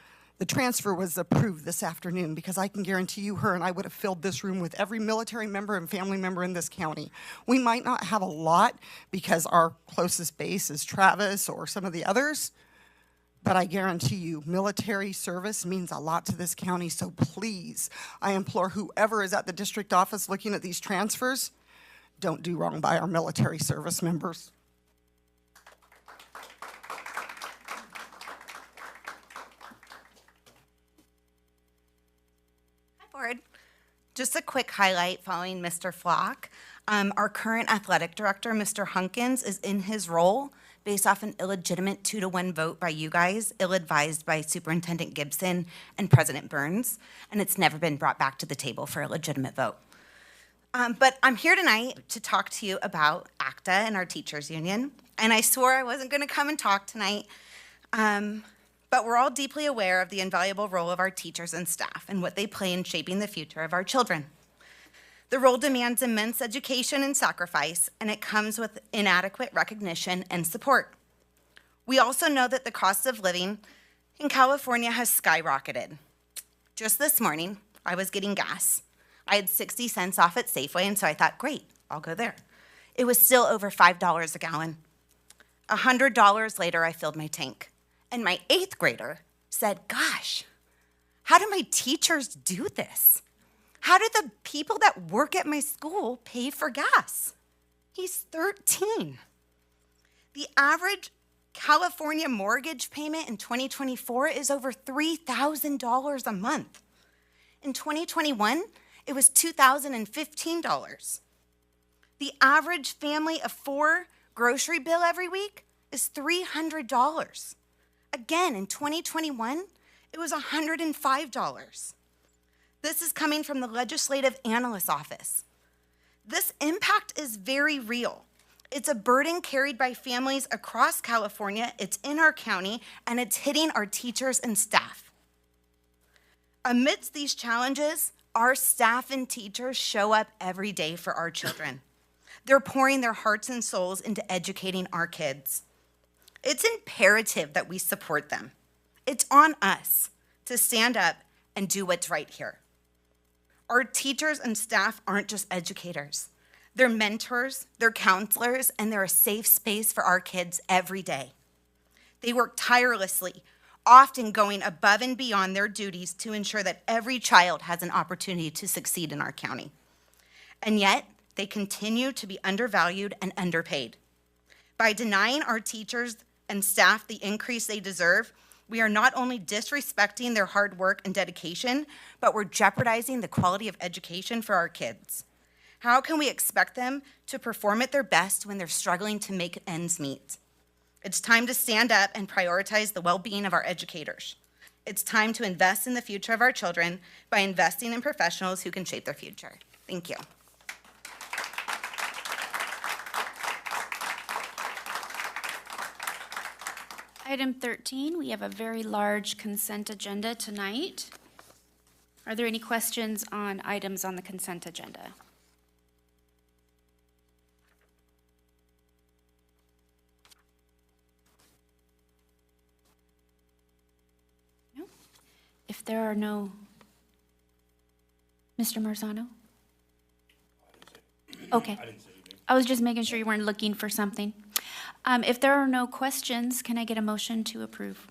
S8: the transfer was approved this afternoon, because I can guarantee you her and I would have filled this room with every military member and family member in this county. We might not have a lot because our closest base is Travis or some of the others, but I guarantee you, military service means a lot to this county, so please, I implore whoever is at the district office looking at these transfers, don't do wrong by our military service members.
S13: Board. Just a quick highlight following Mr. Flock. Our current athletic director, Mr. Hunkins, is in his role based off an illegitimate 2-to-1 vote by you guys, ill-advised by Superintendent Gibson and President Burns, and it's never been brought back to the table for a legitimate vote. But I'm here tonight to talk to you about ACTA and our teachers union, and I swore I wasn't going to come and talk tonight, but we're all deeply aware of the invaluable role of our teachers and staff and what they play in shaping the future of our children. The role demands immense education and sacrifice, and it comes with inadequate recognition and support. We also know that the cost of living in California has skyrocketed. Just this morning, I was getting gas. I had 60 cents off at Safeway, and so I thought, great, I'll go there. It was still over $5 a gallon. $100 later, I filled my tank. And my 8th grader said, gosh, how do my teachers do this? How do the people that work at my school pay for gas? He's 13. The average California mortgage payment in 2024 is over $3,000 a month. In 2021, it was $2,015. The average family of 4 grocery bill every week is $300. Again, in 2021, it was $105. This is coming from the Legislative Analyst's Office. This impact is very real. It's a burden carried by families across California, it's in our county, and it's hitting our teachers and staff. Amidst these challenges, our staff and teachers show up every day for our children. They're pouring their hearts and souls into educating our kids. It's imperative that we support them. It's on us to stand up and do what's right here. Our teachers and staff aren't just educators. They're mentors, they're counselors, and they're a safe space for our kids every day. They work tirelessly, often going above and beyond their duties to ensure that every child has an opportunity to succeed in our county. And yet, they continue to be undervalued and underpaid. By denying our teachers and staff the increase they deserve, we are not only disrespecting their hard work and dedication, but we're jeopardizing the quality of education for our kids. How can we expect them to perform at their best when they're struggling to make ends meet? It's time to stand up and prioritize the well-being of our educators. It's time to invest in the future of our children by investing in professionals who can shape their future. Thank you.
S1: Item 13, we have a very large consent agenda tonight. Are there any questions on items on the consent agenda? No? If there are no, Mr. Marzano? Okay. I was just making sure you weren't looking for something. If there are no questions, can I get a motion to approve?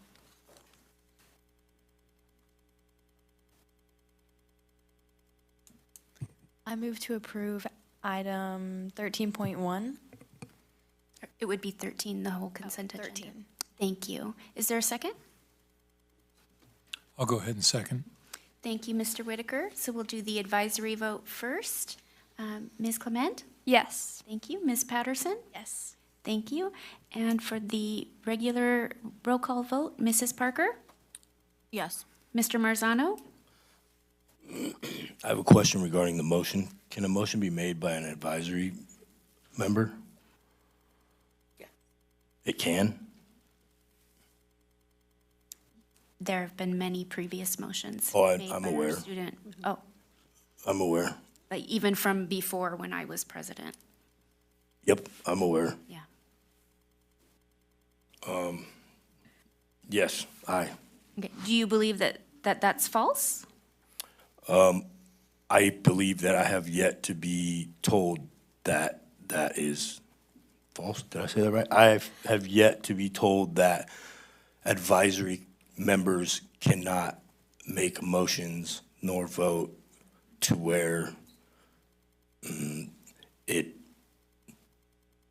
S14: I move to approve item 13.1.
S1: It would be 13, the whole consent agenda.
S14: 13.
S1: Thank you. Is there a second?
S12: I'll go ahead and second.
S1: Thank you, Mr. Whitaker. So we'll do the advisory vote first. Ms. Clement?
S14: Yes.
S1: Thank you. Ms. Patterson?
S14: Yes.
S1: Thank you. And for the regular roll call vote, Mrs. Parker?
S14: Yes.
S1: Mr. Marzano?
S15: I have a question regarding the motion. Can a motion be made by an advisory member?
S9: Yeah.
S15: It can?
S1: There have been many previous motions.
S15: Oh,
S1: made
S15: I'm
S1: by our
S15: aware.
S1: student. Oh,
S15: I'm aware.
S1: like even from before when I was president.
S15: Yep, I'm aware.
S1: Yeah.
S15: Yes, aye.
S1: Okay. Do you believe that's false?
S15: I believe that I have yet to be told that that is false. Did I say that right? I have yet to be told that advisory members cannot make motions nor vote to where it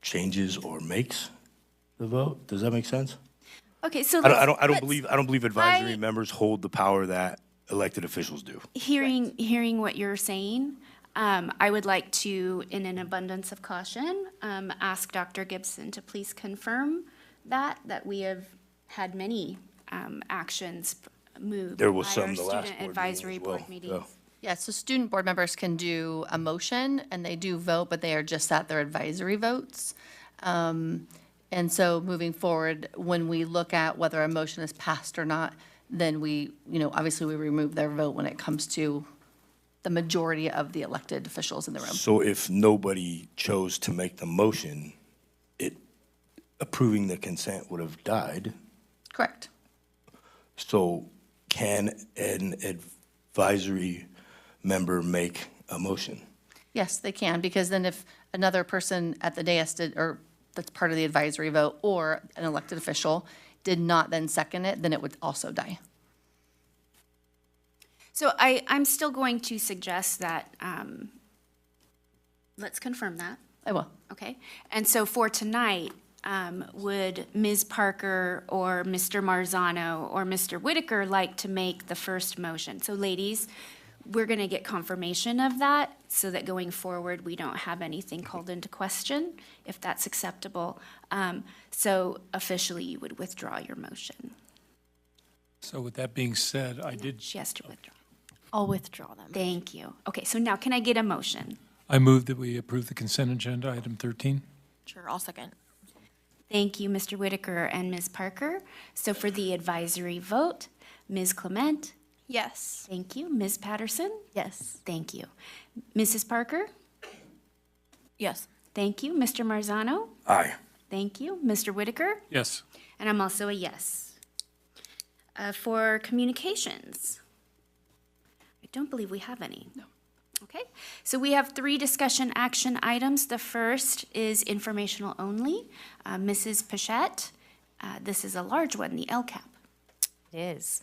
S15: changes or makes the vote. Does that make sense?
S1: Okay, so
S15: I don't believe advisory members hold the power that elected officials do.
S1: Hearing what you're saying, I would like to, in an abundance of caution, ask Dr. Gibson to please confirm that we have had many actions moved
S15: There was
S1: by
S15: some
S1: our
S15: the last
S1: student
S15: board
S1: advisory
S15: meeting as well,
S1: board meetings.
S15: so.
S16: Yeah, so student board members can do a motion and they do vote, but they are just at their advisory votes. And so moving forward, when we look at whether a motion is passed or not, then we, obviously we remove their vote when it comes to the majority of the elected officials in the room.
S15: So if nobody chose to make the motion, approving the consent would have died.
S16: Correct.
S15: So can an advisory member make a motion?
S16: Yes, they can, because then if another person at the dais did, or that's part of the advisory vote, or an elected official did not then second it, then it would also die.
S1: So I'm still going to suggest that, let's confirm that.
S16: I will.
S1: Okay, and so for tonight, would Ms. Parker or Mr. Marzano or Mr. Whitaker like to make the first motion? So ladies, we're gonna get confirmation of that so that going forward, we don't have anything called into question, if that's acceptable. So officially, you would withdraw your motion.
S12: So with that being said, I did,
S1: She has to withdraw.
S14: I'll withdraw them.
S1: Thank you. Okay, so now can I get a motion?
S12: I move that we approve the consent agenda, item 13.
S14: Sure, I'll second.
S1: Thank you, Mr. Whitaker and Ms. Parker. So for the advisory vote, Ms. Clement?
S14: Yes.
S1: Thank you. Ms. Patterson?
S14: Yes.
S1: Thank you. Mrs. Parker?
S14: Yes.
S1: Thank you. Mr. Marzano?
S15: Aye.
S1: Thank you. Mr. Whitaker?
S12: Yes.
S1: And I'm also a yes. For communications, I don't believe we have any. No. Okay, so we have 3 discussion action items. The first is informational only. Mrs. Pichette, this is a large one, the LCAP.
S17: It is.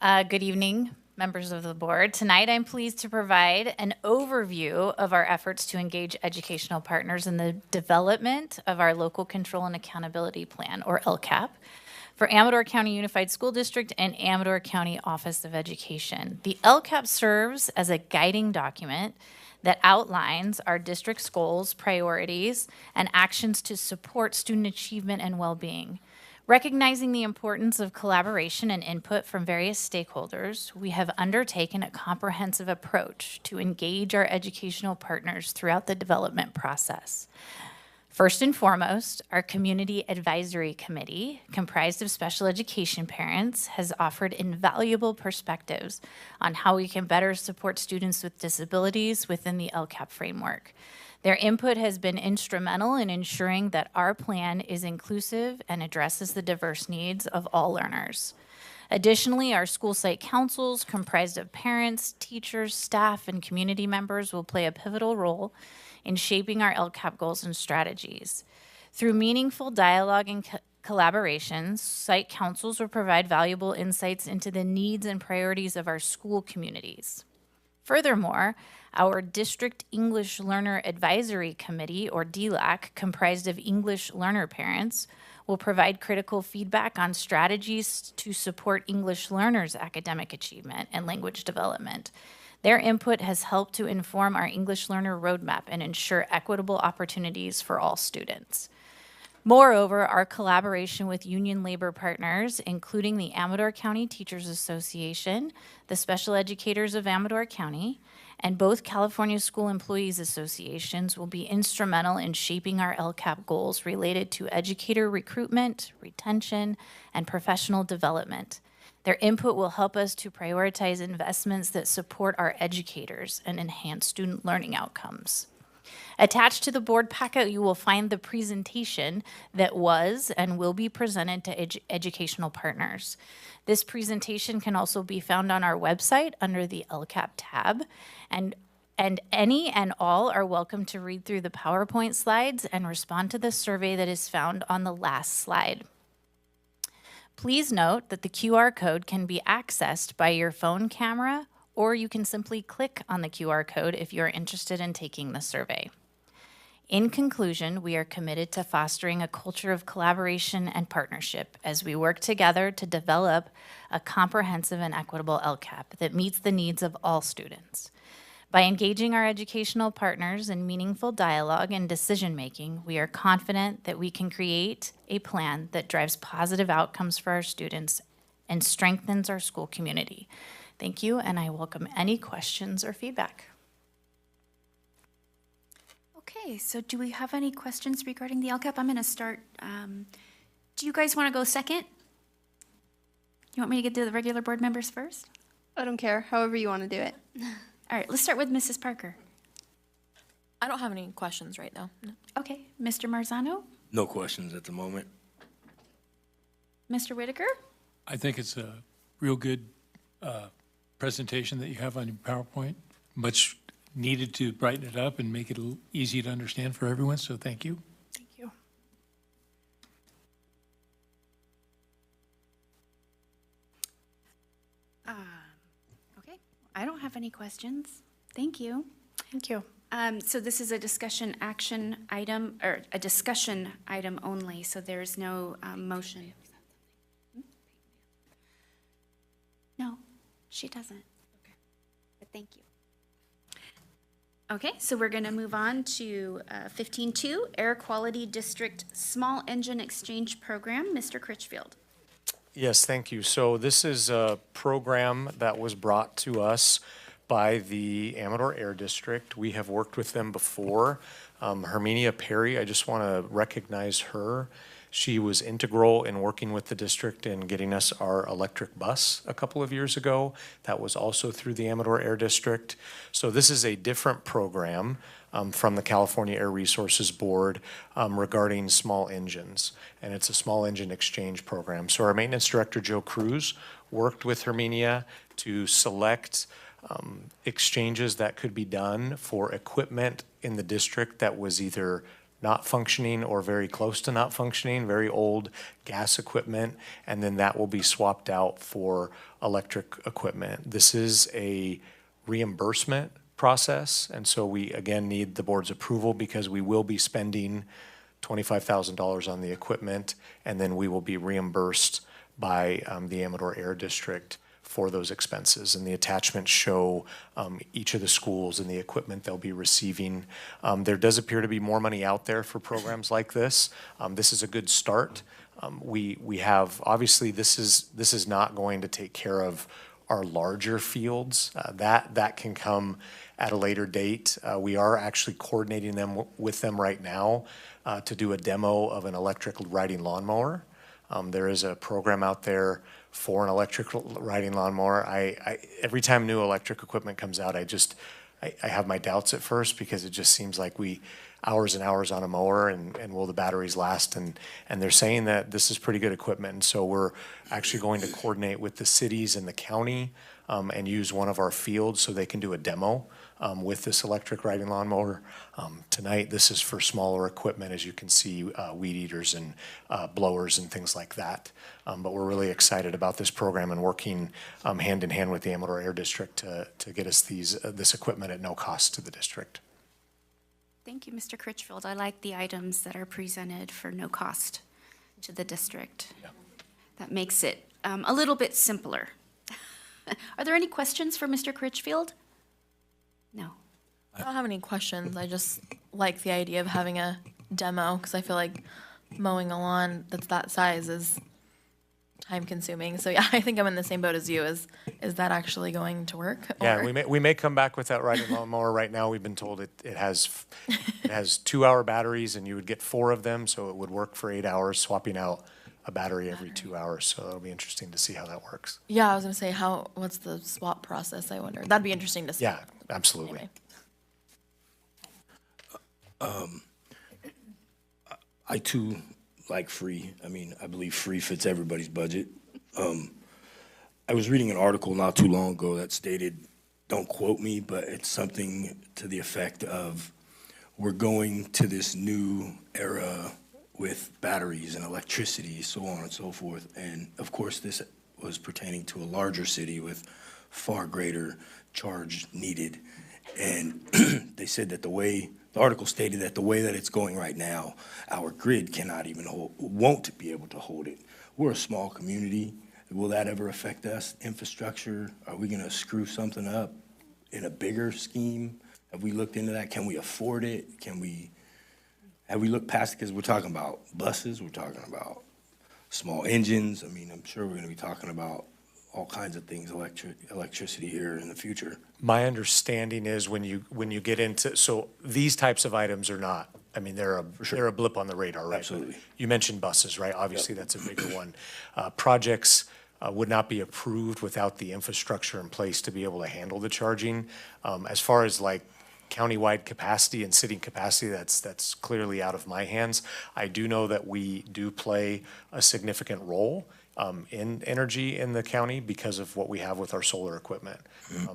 S17: Good evening, members of the board. Tonight, I'm pleased to provide an overview of our efforts to engage educational partners in the development of our Local Control and Accountability Plan, or LCAP, for Amador County Unified School District and Amador County Office of Education. The LCAP serves as a guiding document that outlines our district's goals, priorities, and actions to support student achievement and well-being. Recognizing the importance of collaboration and input from various stakeholders, we have undertaken a comprehensive approach to engage our educational partners throughout the development process. First and foremost, our Community Advisory Committee, comprised of special education parents, has offered invaluable perspectives on how we can better support students with disabilities within the LCAP framework. Their input has been instrumental in ensuring that our plan is inclusive and addresses the diverse needs of all learners. Additionally, our school site councils, comprised of parents, teachers, staff, and community members, will play a pivotal role in shaping our LCAP goals and strategies. Through meaningful dialogue and collaborations, site councils will provide valuable insights into the needs and priorities of our school communities. Furthermore, our District English Learner Advisory Committee, or DLAC, comprised of English learner parents, will provide critical feedback on strategies to support English learners' academic achievement and language development. Their input has helped to inform our English learner roadmap and ensure equitable opportunities for all students. Moreover, our collaboration with union labor partners, including the Amador County Teachers Association, the Special Educators of Amador County, and both California School Employees Associations, will be instrumental in shaping our LCAP goals related to educator recruitment, retention, and professional development. Their input will help us to prioritize investments that support our educators and enhance student learning outcomes. Attached to the board packet, you will find the presentation that was and will be presented to educational partners. This presentation can also be found on our website under the LCAP tab, and any and all are welcome to read through the PowerPoint slides and respond to the survey that is found on the last slide. Please note that the QR code can be accessed by your phone camera, or you can simply click on the QR code if you're interested in taking the survey. In conclusion, we are committed to fostering a culture of collaboration and partnership as we work together to develop a comprehensive and equitable LCAP that meets the needs of all students. By engaging our educational partners in meaningful dialogue and decision-making, we are confident that we can create a plan that drives positive outcomes for our students and strengthens our school community. Thank you, and I welcome any questions or feedback.
S1: Okay, so do we have any questions regarding the LCAP? I'm going to start. Do you guys want to go second? You want me to get to the regular board members first?
S14: I don't care, however you want to do it.
S1: All right, let's start with Mrs. Parker.
S14: I don't have any questions right now. No.
S1: Okay, Mr. Marzano?
S15: No questions at the moment.
S1: Mr. Whitaker?
S12: I think it's a real good presentation that you have on your PowerPoint. Much needed to brighten it up and make it easy to understand for everyone, so thank you.
S1: Thank you. Okay, I don't have any questions. Thank you.
S17: Thank you.
S1: So this is a discussion action item, or a discussion item only, so there's no motion. No, she doesn't. Okay. But thank you. Okay, so we're going to move on to 15.2, Air Quality District Small Engine Exchange Program. Mr. Critchfield.
S3: Yes, thank you. So this is a program that was brought to us by the Amador Air District. We have worked with them before. Herminia Perry, I just want to recognize her. She was integral in working with the district in getting us our electric bus a couple of years ago. That was also through the Amador Air District. So this is a different program from the California Air Resources Board regarding small engines. And it's a small engine exchange program. So our maintenance director, Joe Cruz, worked with Herminia to select exchanges that could be done for equipment in the district that was either not functioning or very close to not functioning, very old gas equipment, and then that will be swapped out for electric equipment. This is a reimbursement process, and so we again need the board's approval because we will be spending $25,000 on the equipment, and then we will be reimbursed by the Amador Air District for those expenses. And the attachments show each of the schools and the equipment they'll be receiving. There does appear to be more money out there for programs like this. This is a good start. We have, obviously, this is not going to take care of our larger fields. That can come at a later date. We are actually coordinating them with them right now to do a demo of an electric riding lawnmower. There is a program out there for an electric riding lawnmower. Every time new electric equipment comes out, I have my doubts at first because it just seems like hours and hours on a mower and will the batteries last? And they're saying that this is pretty good equipment. And so we're actually going to coordinate with the cities and the county and use one of our fields so they can do a demo with this electric riding lawnmower. Tonight, this is for smaller equipment, as you can see, weed eaters and blowers and things like that. But we're really excited about this program and working hand in hand with the Amador Air District to get us this equipment at no cost to the district.
S1: Thank you, Mr. Critchfield. I like the items that are presented for no cost to the district.
S3: Yeah.
S1: That makes it a little bit simpler. Are there any questions for Mr. Critchfield? No.
S14: I don't have any questions. I just like the idea of having a demo because I feel like mowing a lawn that's that size is time consuming. So yeah, I think I'm in the same boat as you. Is that actually going to work?
S3: Yeah, we may come back with that riding lawnmower. Right now, we've been told it has 2-hour batteries and you would get 4 of them, so it would work for 8 hours, swapping out a battery every 2 hours. So it'll be interesting to see how that works.
S14: Yeah, I was gonna say what's the swap process? I wonder. That'd be interesting to see.
S3: Yeah, absolutely.
S14: Anyway.
S15: I too like free. I mean, I believe free fits everybody's budget. I was reading an article not too long ago that stated, don't quote me, but it's something to the effect of, we're going to this new era with batteries and electricity, so on and so forth. And of course, this was pertaining to a larger city with far greater charge needed. And they said that the article stated that the way that it's going right now, our grid cannot even won't be able to hold it. We're a small community. Will that ever affect us? Infrastructure? Are we gonna screw something up in a bigger scheme? Have we looked into that? Can we afford it? Have we looked past it? Because we're talking about buses, we're talking about small engines. I mean, I'm sure we're gonna be talking about all kinds of things, electricity here in the future.
S3: My understanding is when you get into, so these types of items are not, I mean, they're a blip on the radar, right?
S15: Absolutely.
S3: You mentioned buses, right? Obviously, that's a bigger one. Projects would not be approved without the infrastructure in place to be able to handle the charging. As far as like countywide capacity and city capacity, that's clearly out of my hands. I do know that we do play a significant role in energy in the county because of what we have with our solar equipment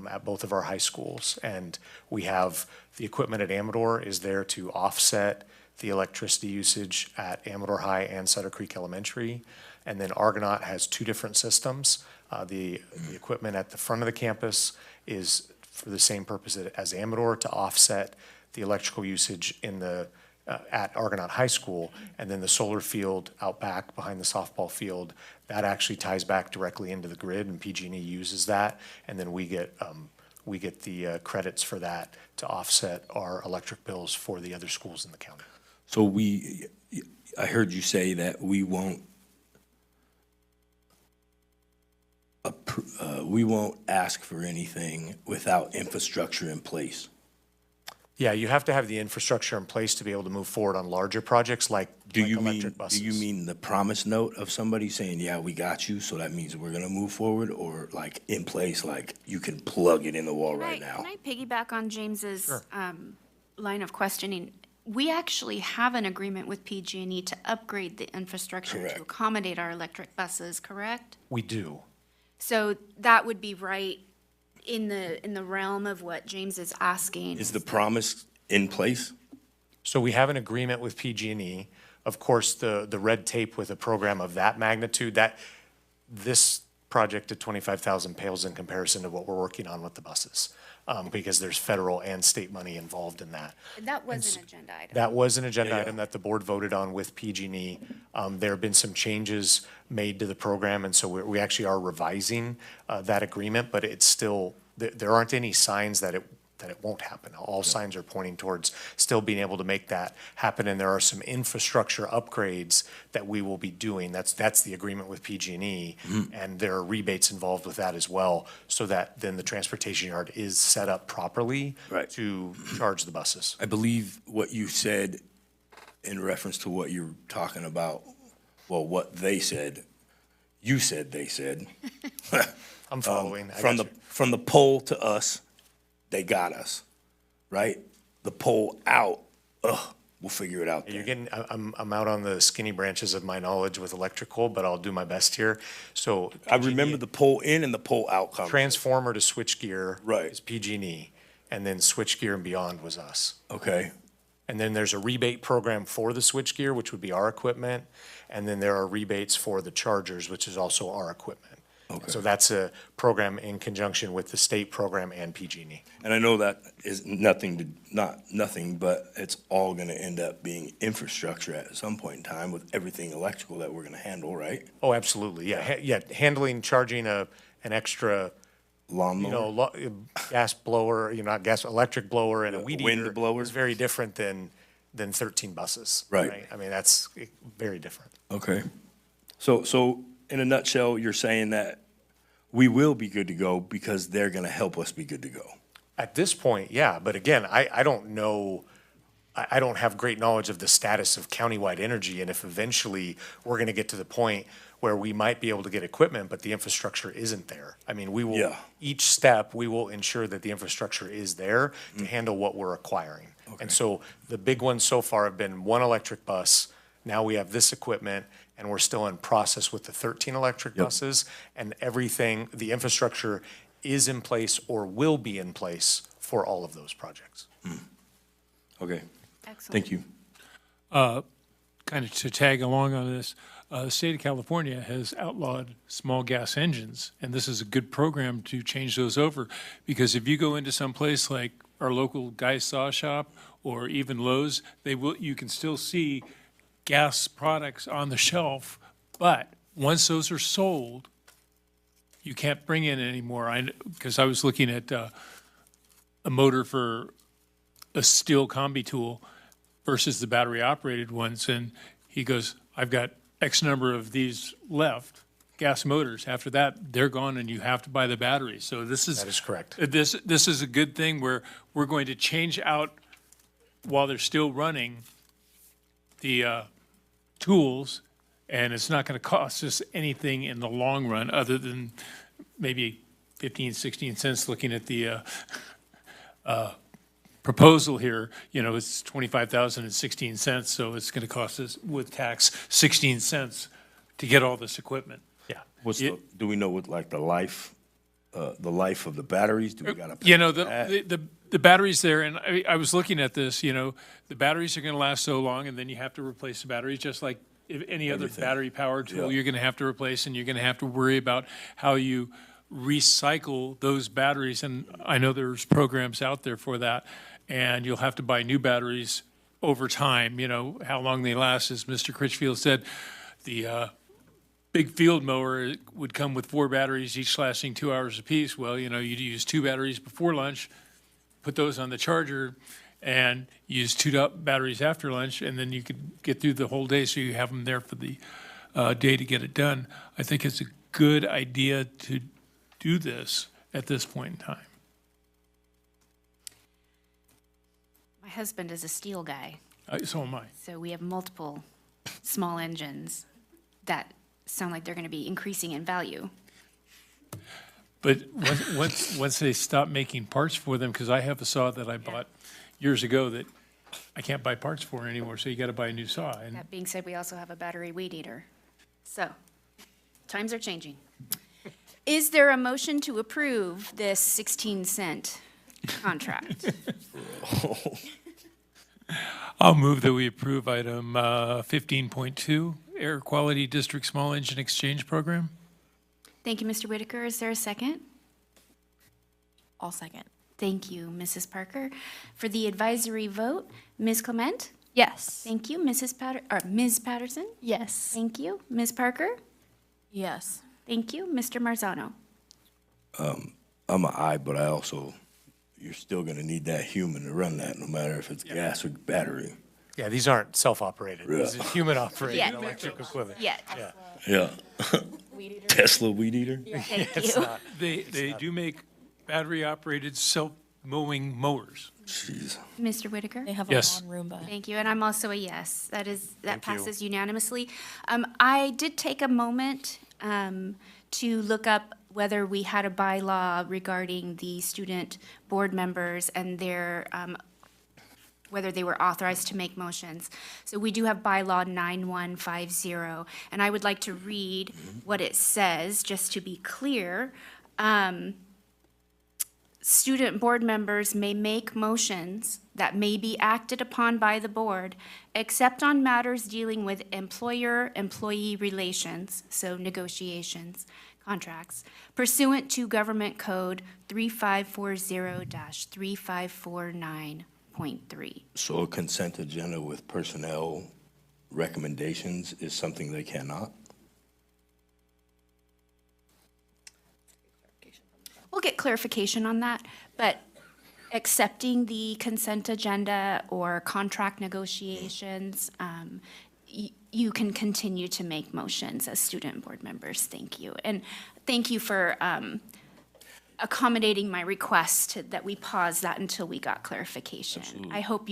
S3: at both of our high schools. And we have the equipment at Amador is there to offset the electricity usage at Amador High and Sutter Creek Elementary. And then Argonaut has two different systems. The equipment at the front of the campus is for the same purpose as Amador, to offset the electrical usage in the at Argonaut High School. And then the solar field out back behind the softball field, that actually ties back directly into the grid, and PG&E uses that. And then we get the credits for that to offset our electric bills for the other schools in the county.
S15: So I heard you say that we won't ask for anything without infrastructure in place.
S3: Yeah, you have to have the infrastructure in place to be able to move forward on larger projects like electric buses.
S15: Do you mean the promise note of somebody saying, yeah, we got you, so that means we're gonna move forward, or like in place, like you can plug it in the wall right now?
S1: Can I piggyback on James's
S3: Sure.
S1: line of questioning? We actually have an agreement with PG&E to upgrade the infrastructure
S15: Correct.
S1: to accommodate our electric buses, correct?
S3: We do.
S1: So that would be right in the realm of what James is asking.
S15: Is the promise in place?
S3: So we have an agreement with PG&E. Of course, the red tape with a program of that magnitude, that this project at 25,000 pales in comparison to what we're working on with the buses, because there's federal and state money involved in that.
S1: That was an agenda item.
S3: That was an agenda item that the board voted on with PG&E. There have been some changes made to the program, and so we actually are revising that agreement, but it's still, there aren't any signs that it won't happen. All signs are pointing towards still being able to make that happen, and there are some infrastructure upgrades that we will be doing. That's the agreement with PG&E, and there are rebates involved with that as well, so that then the transportation yard is set up properly to charge the buses.
S15: I believe what you said in reference to what you're talking about, well, what they said, you said they said.
S3: I'm following.
S15: From the pole to us, they got us, right? The pole out, we'll figure it out then.
S3: You're getting, I'm out on the skinny branches of my knowledge with electrical, but I'll do my best here. So
S15: I remember the pole in and the pole out conversation.
S3: transformer to switchgear
S15: Right.
S3: is PG&E, and then switchgear and beyond was us.
S15: Okay.
S3: And then there's a rebate program for the switchgear, which would be our equipment, and then there are rebates for the chargers, which is also our equipment.
S15: Okay.
S3: So that's a program in conjunction with the state program and PG&E.
S15: And I know that is not nothing, but it's all gonna end up being infrastructure at some point in time with everything electrical that we're gonna handle, right?
S3: Oh, absolutely, yeah. Handling, charging an extra
S15: lawnmower,
S3: gas blower, not gas, electric blower and a weed
S15: wind
S3: eater
S15: blower
S3: is very different than 13 buses.
S15: Right.
S3: I mean, that's very different.
S15: Okay. So in a nutshell, you're saying that we will be good to go because they're gonna help us be good to go.
S3: At this point, yeah, but again, I don't know, I don't have great knowledge of the status of countywide energy, and if eventually we're gonna get to the point where we might be able to get equipment, but the infrastructure isn't there. I mean, each step, we will ensure that the infrastructure is there to handle what we're acquiring. And so the big ones so far have been one electric bus. Now we have this equipment, and we're still in process with the 13 electric buses. And everything, the infrastructure is in place or will be in place for all of those projects.
S15: Okay.
S1: Excellent.
S15: Thank you.
S12: Kind of to tag along on this, the state of California has outlawed small gas engines, and this is a good program to change those over, because if you go into some place like our local Guy's Saw Shop or even Lowe's, you can still see gas products on the shelf, but once those are sold, you can't bring in anymore. Because I was looking at a motor for a steel combi tool versus the battery-operated ones, and he goes, I've got X number of these left, gas motors. After that, they're gone, and you have to buy the battery. So this is...
S3: That is correct.
S12: This is a good thing where we're going to change out, while they're still running, the tools, and it's not going to cost us anything in the long run other than maybe 15, 16 cents looking at the proposal here. You know, it's $25,016, so it's going to cost us with tax 16 cents to get all this equipment.
S3: Yeah.
S15: Do we know what, like, the life of the batteries? Do we got to?
S12: You know, the batteries there, and I was looking at this, you know, the batteries are going to last so long, and then you have to replace the batteries, just like if any other battery-powered tool you're going to have to replace, and you're going to have to worry about how you recycle those batteries. And I know there's programs out there for that, and you'll have to buy new batteries over time. You know, how long they last, as Mr. Critchfield said, the big field mower would come with 4 batteries, each lasting 2 hours apiece. Well, you know, you'd use 2 batteries before lunch, put those on the charger, and use 2 batteries after lunch, and then you could get through the whole day, so you have them there for the day to get it done. I think it's a good idea to do this at this point in time.
S1: My husband is a steel guy,
S12: So am I.
S1: so we have multiple small engines that sound like they're going to be increasing in value.
S12: But once they stop making parts for them, because I have a saw that I bought years ago that I can't buy parts for anymore, so you got to buy a new saw. And
S1: That being said, we also have a battery weed eater. So, times are changing. Is there a motion to approve this 16-cent contract?
S12: I'll move that we approve item 15.2, Air Quality District Small Engine Exchange Program.
S1: Thank you, Mr. Whitaker. Is there a second?
S14: I'll second.
S1: Thank you, Mrs. Parker. For the advisory vote, Ms. Clement?
S17: Yes.
S1: Thank you, Ms. Patterson?
S17: Yes.
S1: Thank you. Ms. Parker?
S14: Yes.
S1: Thank you. Mr. Marzano?
S15: I'm an aye, but you're still going to need that human to run that, no matter if it's gas or battery.
S3: Yeah, these aren't self-operated.
S15: Yeah.
S3: These are human-operated
S1: Yeah.
S3: electric equipment.
S1: Yeah.
S15: Yeah. Tesla weed eater?
S1: Thank
S3: It's
S1: you.
S3: not.
S12: They do make battery-operated self-mowing mowers.
S15: Jeez.
S1: Mr. Whitaker?
S14: They have
S12: Yes.
S14: a lawn Roomba.
S1: Thank you, and I'm also a yes. That
S3: Thank you.
S1: passes unanimously. I did take a moment to look up whether we had a bylaw regarding the student board members and their whether they were authorized to make motions. So we do have bylaw 9150, and I would like to read what it says, just to be clear. Student board members may make motions that may be acted upon by the board, except on matters dealing with employer-employee relations, so negotiations, contracts, pursuant to Government Code 3540-3549.3.
S15: So a consent agenda with personnel recommendations is something they cannot?
S1: We'll get clarification on that, but accepting the consent agenda or contract negotiations, you can continue to make motions as student board members. Thank you. And thank you for accommodating my request that we pause that until we got clarification.
S15: Absolutely.
S1: I hope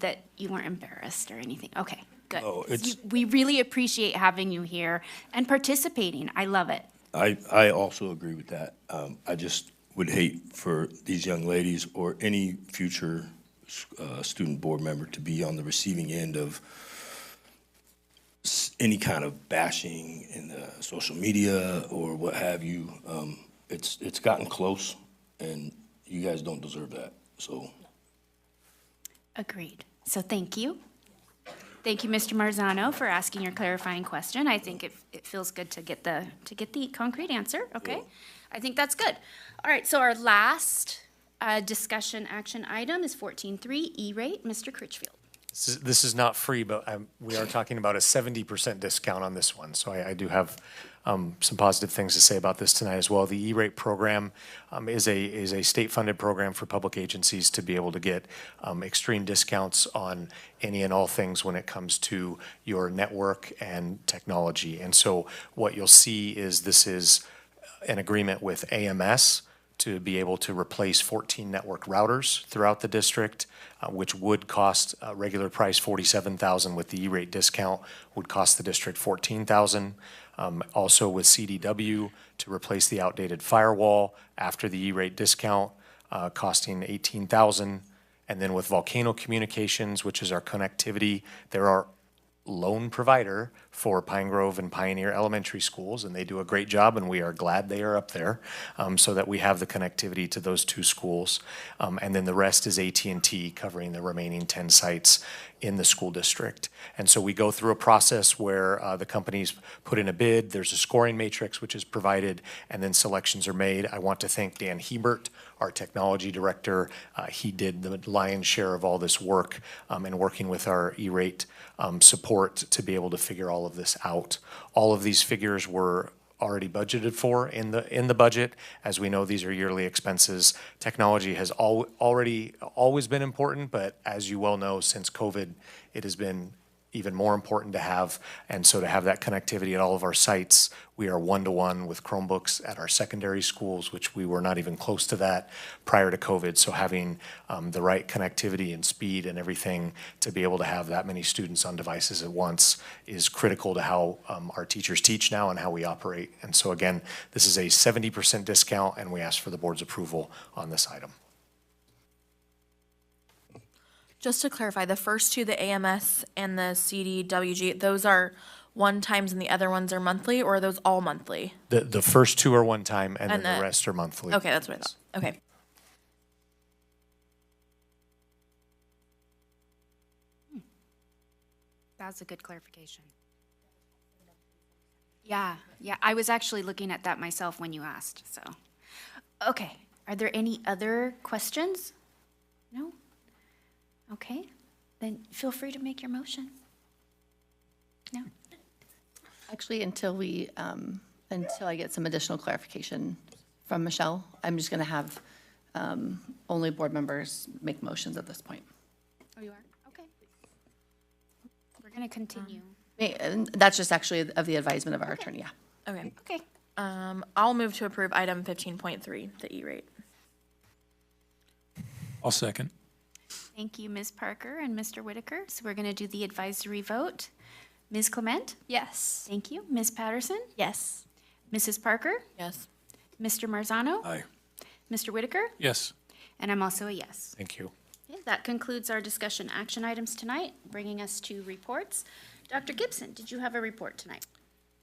S1: that you weren't embarrassed or anything. Okay, good.
S15: No,
S1: We really appreciate having you here and participating. I love it.
S15: I also agree with that. I just would hate for these young ladies or any future student board member to be on the receiving end of any kind of bashing in the social media or what have you. It's gotten close, and you guys don't deserve that, so.
S1: Agreed. So thank you. Thank you, Mr. Marzano, for asking your clarifying question. I think it feels good to get the concrete answer, okay? I think that's good. All right, so our last discussion action item is 14.3, E-rate. Mr. Critchfield.
S3: This is not free, but we are talking about a 70% discount on this one. So I do have some positive things to say about this tonight as well. The E-rate program is a state-funded program for public agencies to be able to get extreme discounts on any and all things when it comes to your network and technology. And so what you'll see is this is an agreement with AMS to be able to replace 14 network routers throughout the district, which would cost regular price $47,000 with the E-rate discount, would cost the district $14,000. Also with CDW to replace the outdated firewall after the E-rate discount, costing $18,000. And then with Volcano Communications, which is our connectivity, they're our loan provider for Pine Grove and Pioneer Elementary Schools, and they do a great job, and we are glad they are up there so that we have the connectivity to those two schools. And then the rest is AT&T covering the remaining 10 sites in the school district. And so we go through a process where the companies put in a bid, there's a scoring matrix which is provided, and then selections are made. I want to thank Dan Hebert, our technology director. He did the lion's share of all this work and working with our E-rate support to be able to figure all of this out. All of these figures were already budgeted for in the budget. As we know, these are yearly expenses. Technology has always been important, but as you well know, since COVID, it has been even more important to have. And so to have that connectivity at all of our sites, we are one-to-one with Chromebooks at our secondary schools, which we were not even close to that prior to COVID. So having the right connectivity and speed and everything to be able to have that many students on devices at once is critical to how our teachers teach now and how we operate. And so again, this is a 70% discount, and we ask for the board's approval on this item.
S14: Just to clarify, the first two, the AMS and the CDWG, those are one times and the other ones are monthly, or are those all monthly?
S3: The first two are one time, and then
S14: And
S3: the rest are monthly.
S14: Okay, that's what I thought. Okay.
S1: That's a good clarification. Yeah, I was actually looking at that myself when you asked, so. Okay, are there any other questions? No? Okay, then feel free to make your motion. No?
S16: Actually, until I get some additional clarification from Michelle, I'm just going to have only board members make motions at this point.
S1: Oh, you are? Okay. We're going to continue.
S16: And that's just actually of the advisement of our attorney, yeah.
S14: Okay.
S1: Okay.
S14: I'll move to approve item 15.3, the E-rate.
S12: I'll second.
S1: Thank you, Ms. Parker and Mr. Whitaker. So we're going to do the advisory vote. Ms. Clement?
S17: Yes.
S1: Thank you. Ms. Patterson?
S17: Yes.
S1: Mrs. Parker?
S14: Yes.
S1: Mr. Marzano?
S15: Aye.
S1: Mr. Whitaker?
S12: Yes.
S1: And I'm also a yes.
S3: Thank you.
S1: Okay, that concludes our discussion action items tonight, bringing us to reports. Dr. Gibson, did you have a report tonight?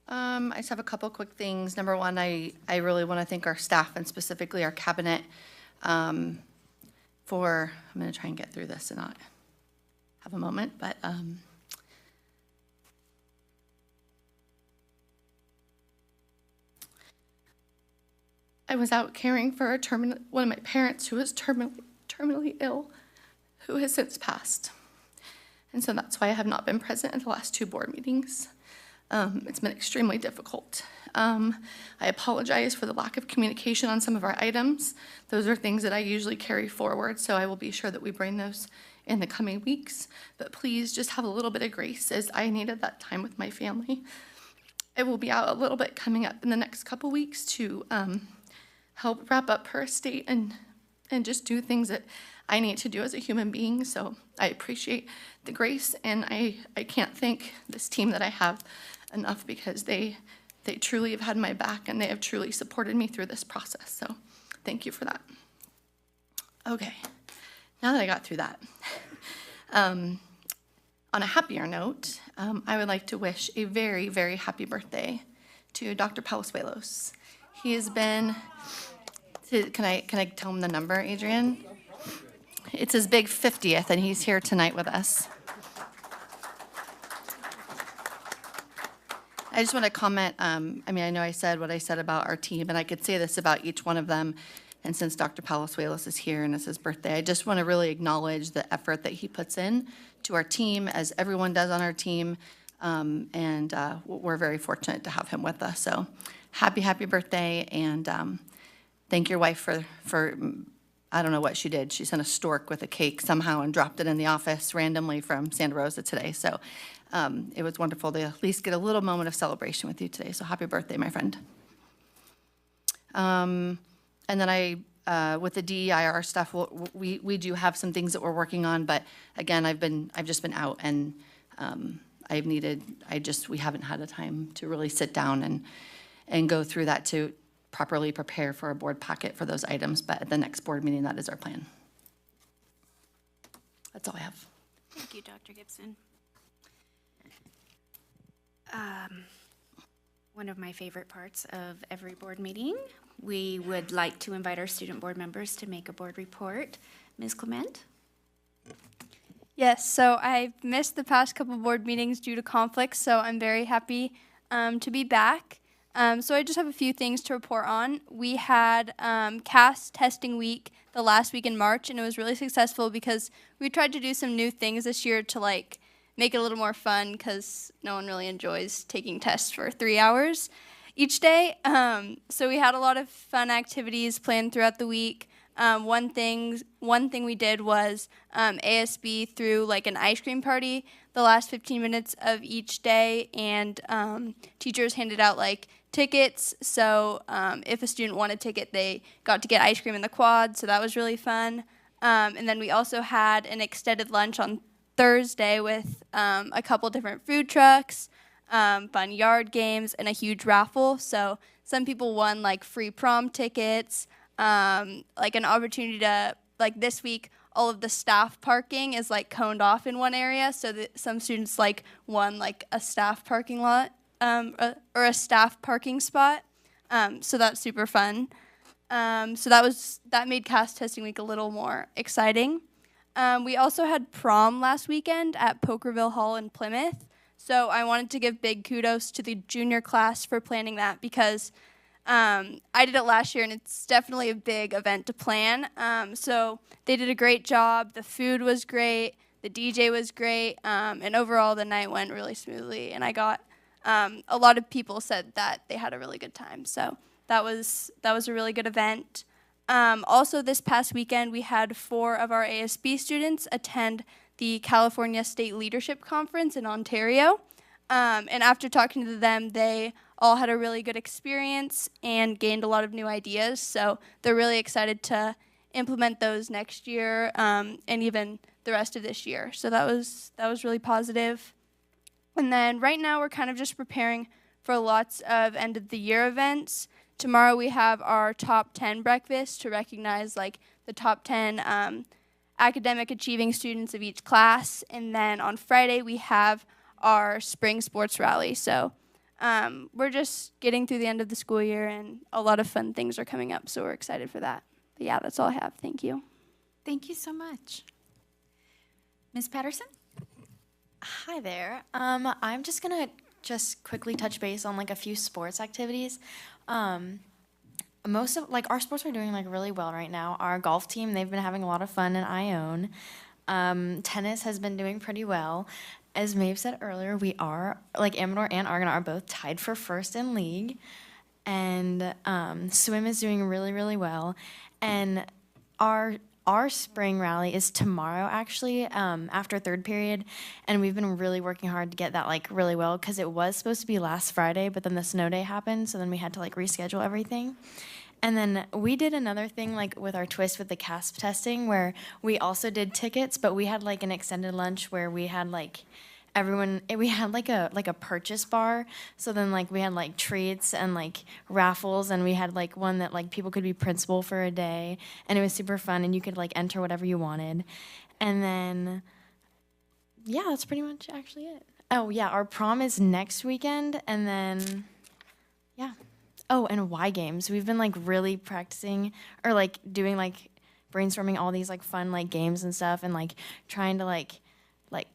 S16: I just have a couple quick things. Number one, I really want to thank our staff and specifically our cabinet for, I'm going to try and get through this and not have a moment, but I was out caring for one of my parents who was terminally ill, who has since passed. And so that's why I have not been present at the last two board meetings. It's been extremely difficult. I apologize for the lack of communication on some of our items. Those are things that I usually carry forward, so I will be sure that we bring those in the coming weeks. But please just have a little bit of grace, as I needed that time with my family. I will be out a little bit coming up in the next couple weeks to help wrap up her estate and just do things that I need to do as a human being. So I appreciate the grace, and I can't thank this team that I have enough, because they truly have had my back and they have truly supported me through this process. So thank you for that. Okay.
S18: now that I got through that, on a happier note, I would like to wish a very, very happy birthday to Dr. Palazuelos. He has been, can I tell him the number, Adrian? It's his big 50th, and he's here tonight with us. I just want to comment, I mean, I know I said what I said about our team, and I could say this about each one of them. And since Dr. Palazuelos is here and it's his birthday, I just want to really acknowledge the effort that he puts in to our team, as everyone does on our team. And we're very fortunate to have him with us. So happy, happy birthday. And thank your wife for, I don't know what she did. She sent a stork with a cake somehow and dropped it in the office randomly from Santa Rosa today. So it was wonderful to at least get a little moment of celebration with you today. So happy birthday, my friend. And then with the DEIR stuff, we do have some things that we're working on, but again, I've just been out, and we haven't had the time to really sit down and go through that to properly prepare for a board packet for those items, but at the next board meeting, that is our plan. That's all I have.
S1: Thank you, Dr. Gibson. One of my favorite parts of every board meeting, we would like to invite our student board members to make a board report. Ms. Clement?
S19: Yes, so I've missed the past couple board meetings due to conflicts, so I'm very happy to be back. So I just have a few things to report on. We had CAS testing week the last week in March, and it was really successful because we tried to do some new things this year to make it a little more fun, because no one really enjoys taking tests for 3 hours each day. So we had a lot of fun activities planned throughout the week. One thing we did was ASB threw an ice cream party the last 15 minutes of each day, and teachers handed out tickets. So if a student won a ticket, they got to get ice cream in the quad. So that was really fun. And then we also had an extended lunch on Thursday with a couple different food trucks, fun yard games, and a huge raffle. So some people won free prom tickets, an opportunity to, this week, all of the staff parking is coned off in one area, so that some students won a staff parking lot or a staff parking spot. So that's super fun. So that made CAS testing week a little more exciting. We also had prom last weekend at Pokerville Hall in Plymouth. So I wanted to give big kudos to the junior class for planning that, because I did it last year, and it's definitely a big event to plan. So they did a great job. The food was great. The DJ was great. And overall, the night went really smoothly. And I got a lot of people said that they had a really good time. So that was a really good event. Also, this past weekend, we had 4 of our ASB students attend the California State Leadership Conference in Ontario. And after talking to them, they all had a really good experience and gained a lot of new ideas. So they're really excited to implement those next year and even the rest of this year. So that was really positive. And then right now, we're kind of just preparing for lots of end of the year events. Tomorrow we have our top 10 breakfast to recognize the top 10 academic achieving students of each class. And then on Friday we have our spring sports rally. So we're just getting through the end of the school year, and a lot of fun things are coming up. So we're excited for that. But yeah, that's all I have. Thank you.
S17: Thank you so much. Ms. Patterson?
S14: Hi there. I'm just gonna quickly touch base on a few sports activities. Most of our sports are doing really well right now. Our golf team, they've been having a lot of fun in Ione. Tennis has been doing pretty well. As Maeve said earlier, we are Amador and Argonaut are both tied for first in league, and swim is doing really, really well. And our spring rally is tomorrow, actually, after third period, and we've been really working hard to get that really well, because it was supposed to be last Friday, but then the snow day happened, so then we had to reschedule everything. And then we did another thing with our twist with the CASP testing, where we also did tickets, but we had an extended lunch where we had everyone, we had like a purchase bar. So then like we had like treats and like raffles, and we had like one that like people could be principal for a day, and it was super fun, and you could like enter whatever you wanted. And then yeah, that's pretty much actually it. Oh yeah, our prom is next weekend, and then yeah. Oh, and Y games. We've been like really practicing or like doing like brainstorming all these like fun like games and stuff, and like trying to like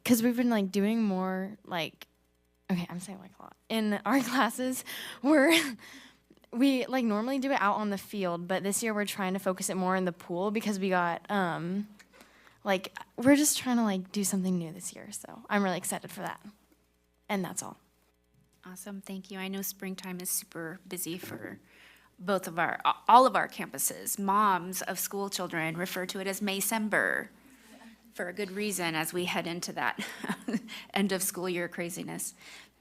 S14: because we've been like doing more like, okay, I'm saying like a lot in our classes where we like normally do it out on the field, but this year we're trying to focus it more in the pool because we got like we're just trying to like do something new this year. So I'm really excited for that. And that's all.
S1: Awesome, thank you. I know springtime is super busy for all of our campuses. Moms of school children refer to it as Maycember for a good reason as we head into that end of school year craziness.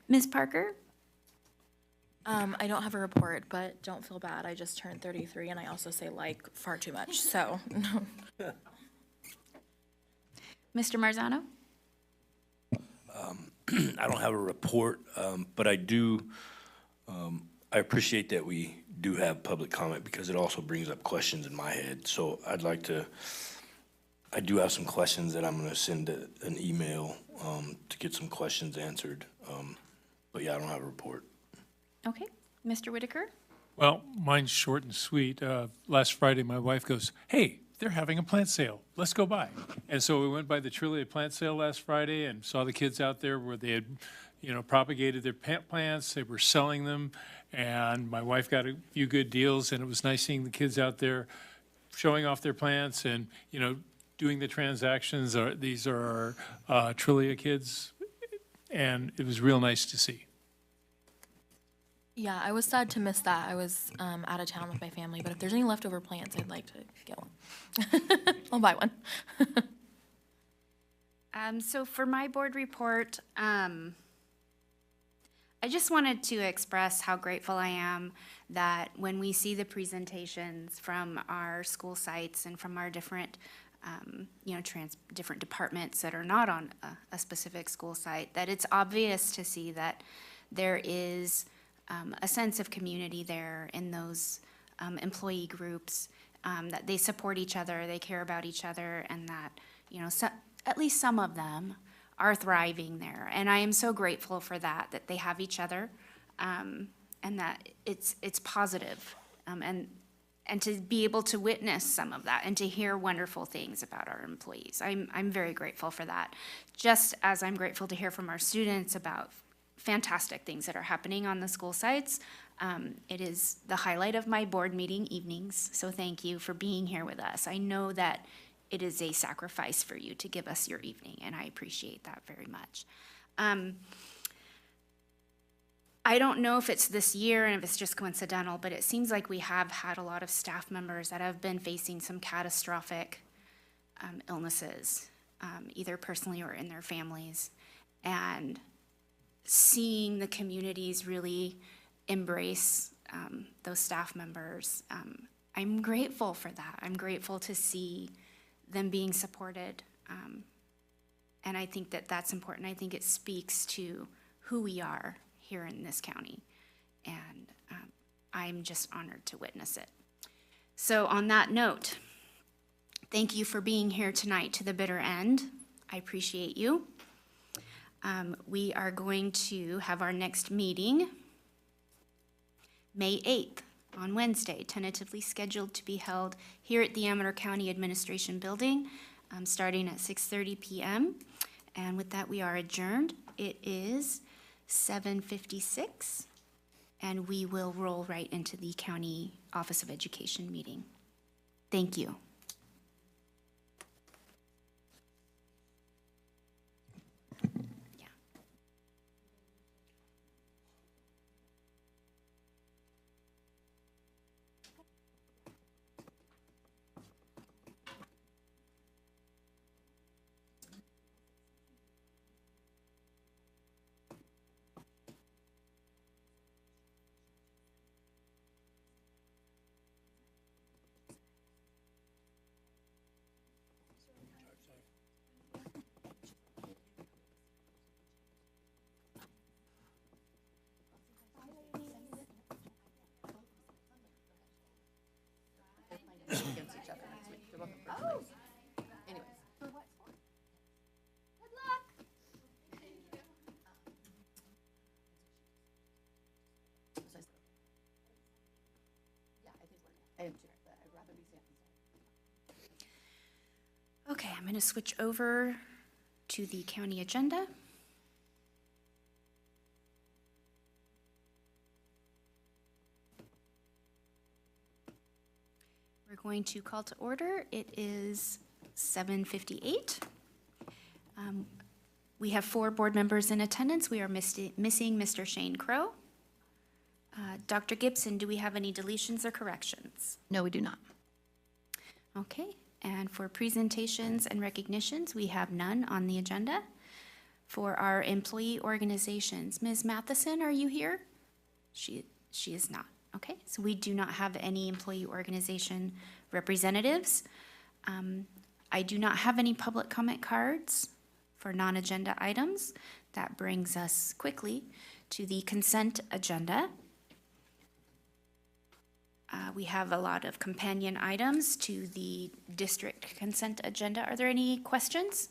S1: Ms. Parker?
S14: I don't have a report, but don't feel bad. I just turned 33, and I also say like far too much. So,
S1: Mr. Marzano?
S15: I don't have a report, but I do, I appreciate that we do have public comment because it also brings up questions in my head. So I do have some questions that I'm gonna send an email to get some questions answered. But yeah, I don't have a report.
S1: Okay, Mr. Whitaker?
S12: Well, mine's short and sweet. Last Friday, my wife goes, "Hey, they're having a plant sale. Let's go by." And so we went by the Trillia plant sale last Friday and saw the kids out there where they had, propagated their plants. They were selling them, and my wife got a few good deals, and it was nice seeing the kids out there showing off their plants and, doing the transactions. These are our Trillia kids, and it was real nice to see.
S14: yeah, I was sad to miss that. I was out of town with my family, but if there's any leftover plants, I'd like to get one. I'll buy one.
S1: So for my board report, I just wanted to express how grateful I am that when we see the presentations from our school sites and from our different, different departments that are not on a specific school site, that it's obvious to see that there is a sense of community there in those employee groups, that they support each other, they care about each other, and that, at least some of them are thriving there. And I am so grateful for that they have each other, and that it's positive, and to be able to witness some of that and to hear wonderful things about our employees. I'm very grateful for that. Just as I'm grateful to hear from our students about fantastic things that are happening on the school sites. It is the highlight of my board meeting evenings, so thank you for being here with us. I know that it is a sacrifice for you to give us your evening, and I appreciate that very much. I don't know if it's this year and if it's just coincidental, but it seems like we have had a lot of staff members that have been facing some catastrophic illnesses, either personally or in their families. And seeing the communities really embrace those staff members, I'm grateful for that. I'm grateful to see them being supported. And I think that that's important. I think it speaks to who we are here in this county. And I'm just honored to witness it. So on that note, thank you for being here tonight to the bitter end. I appreciate you. We are going to have our next meeting May 8th on Wednesday, tentatively scheduled to be held here at the Amador County Administration Building, starting at 6:30 p.m. And with that, we are adjourned. It is 7:56, and we will roll right into the County Office of Education meeting. Thank you. I'm going to switch over to the county agenda. We're going to call to order. It is 7:58. We have 4 board members in attendance. We are missing Mr. Shane Crow. Dr. Gibson, do we have any deletions or corrections?
S16: No, we do not.
S1: Okay, and for presentations and recognitions, we have none on the agenda. For our employee organizations, Ms. Matheson, are you here? She is not. Okay, so we do not have any employee organization representatives. I do not have any public comment cards for non-agenda items. That brings us quickly to the consent agenda. We have a lot of companion items to the district consent agenda. Are there any questions?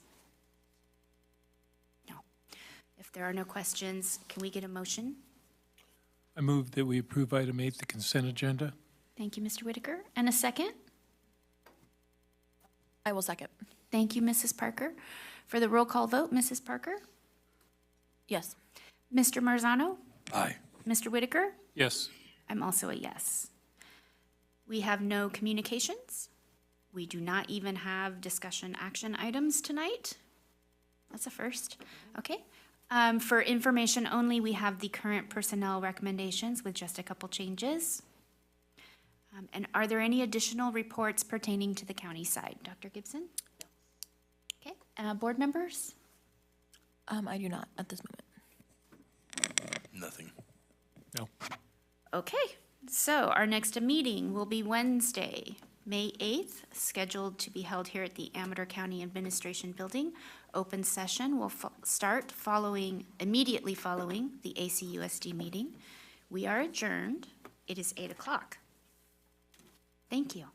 S1: No. If there are no questions, can we get a motion?
S12: I move that we approve item 8, the consent agenda.
S1: Thank you, Mr. Whitaker. And a second?
S14: I will second.
S1: Thank you, Mrs. Parker. For the roll call vote, Mrs. Parker?
S14: Yes.
S1: Mr. Marzano?
S15: Aye.
S1: Mr. Whitaker?
S12: Yes.
S1: I'm also a yes. We have no communications. We do not even have discussion action items tonight. That's a first. Okay. For information only, we have the current personnel recommendations with just a couple changes. And are there any additional reports pertaining to the county side? Dr. Gibson? Okay. Board members?
S14: I do not at this moment.
S15: Nothing.
S12: No.
S1: Okay. So our next meeting will be Wednesday, May 8th, scheduled to be held here at the Amador County Administration Building. Open session will start immediately following the ACUSD meeting. We are adjourned. It is 8 o'clock. Thank you.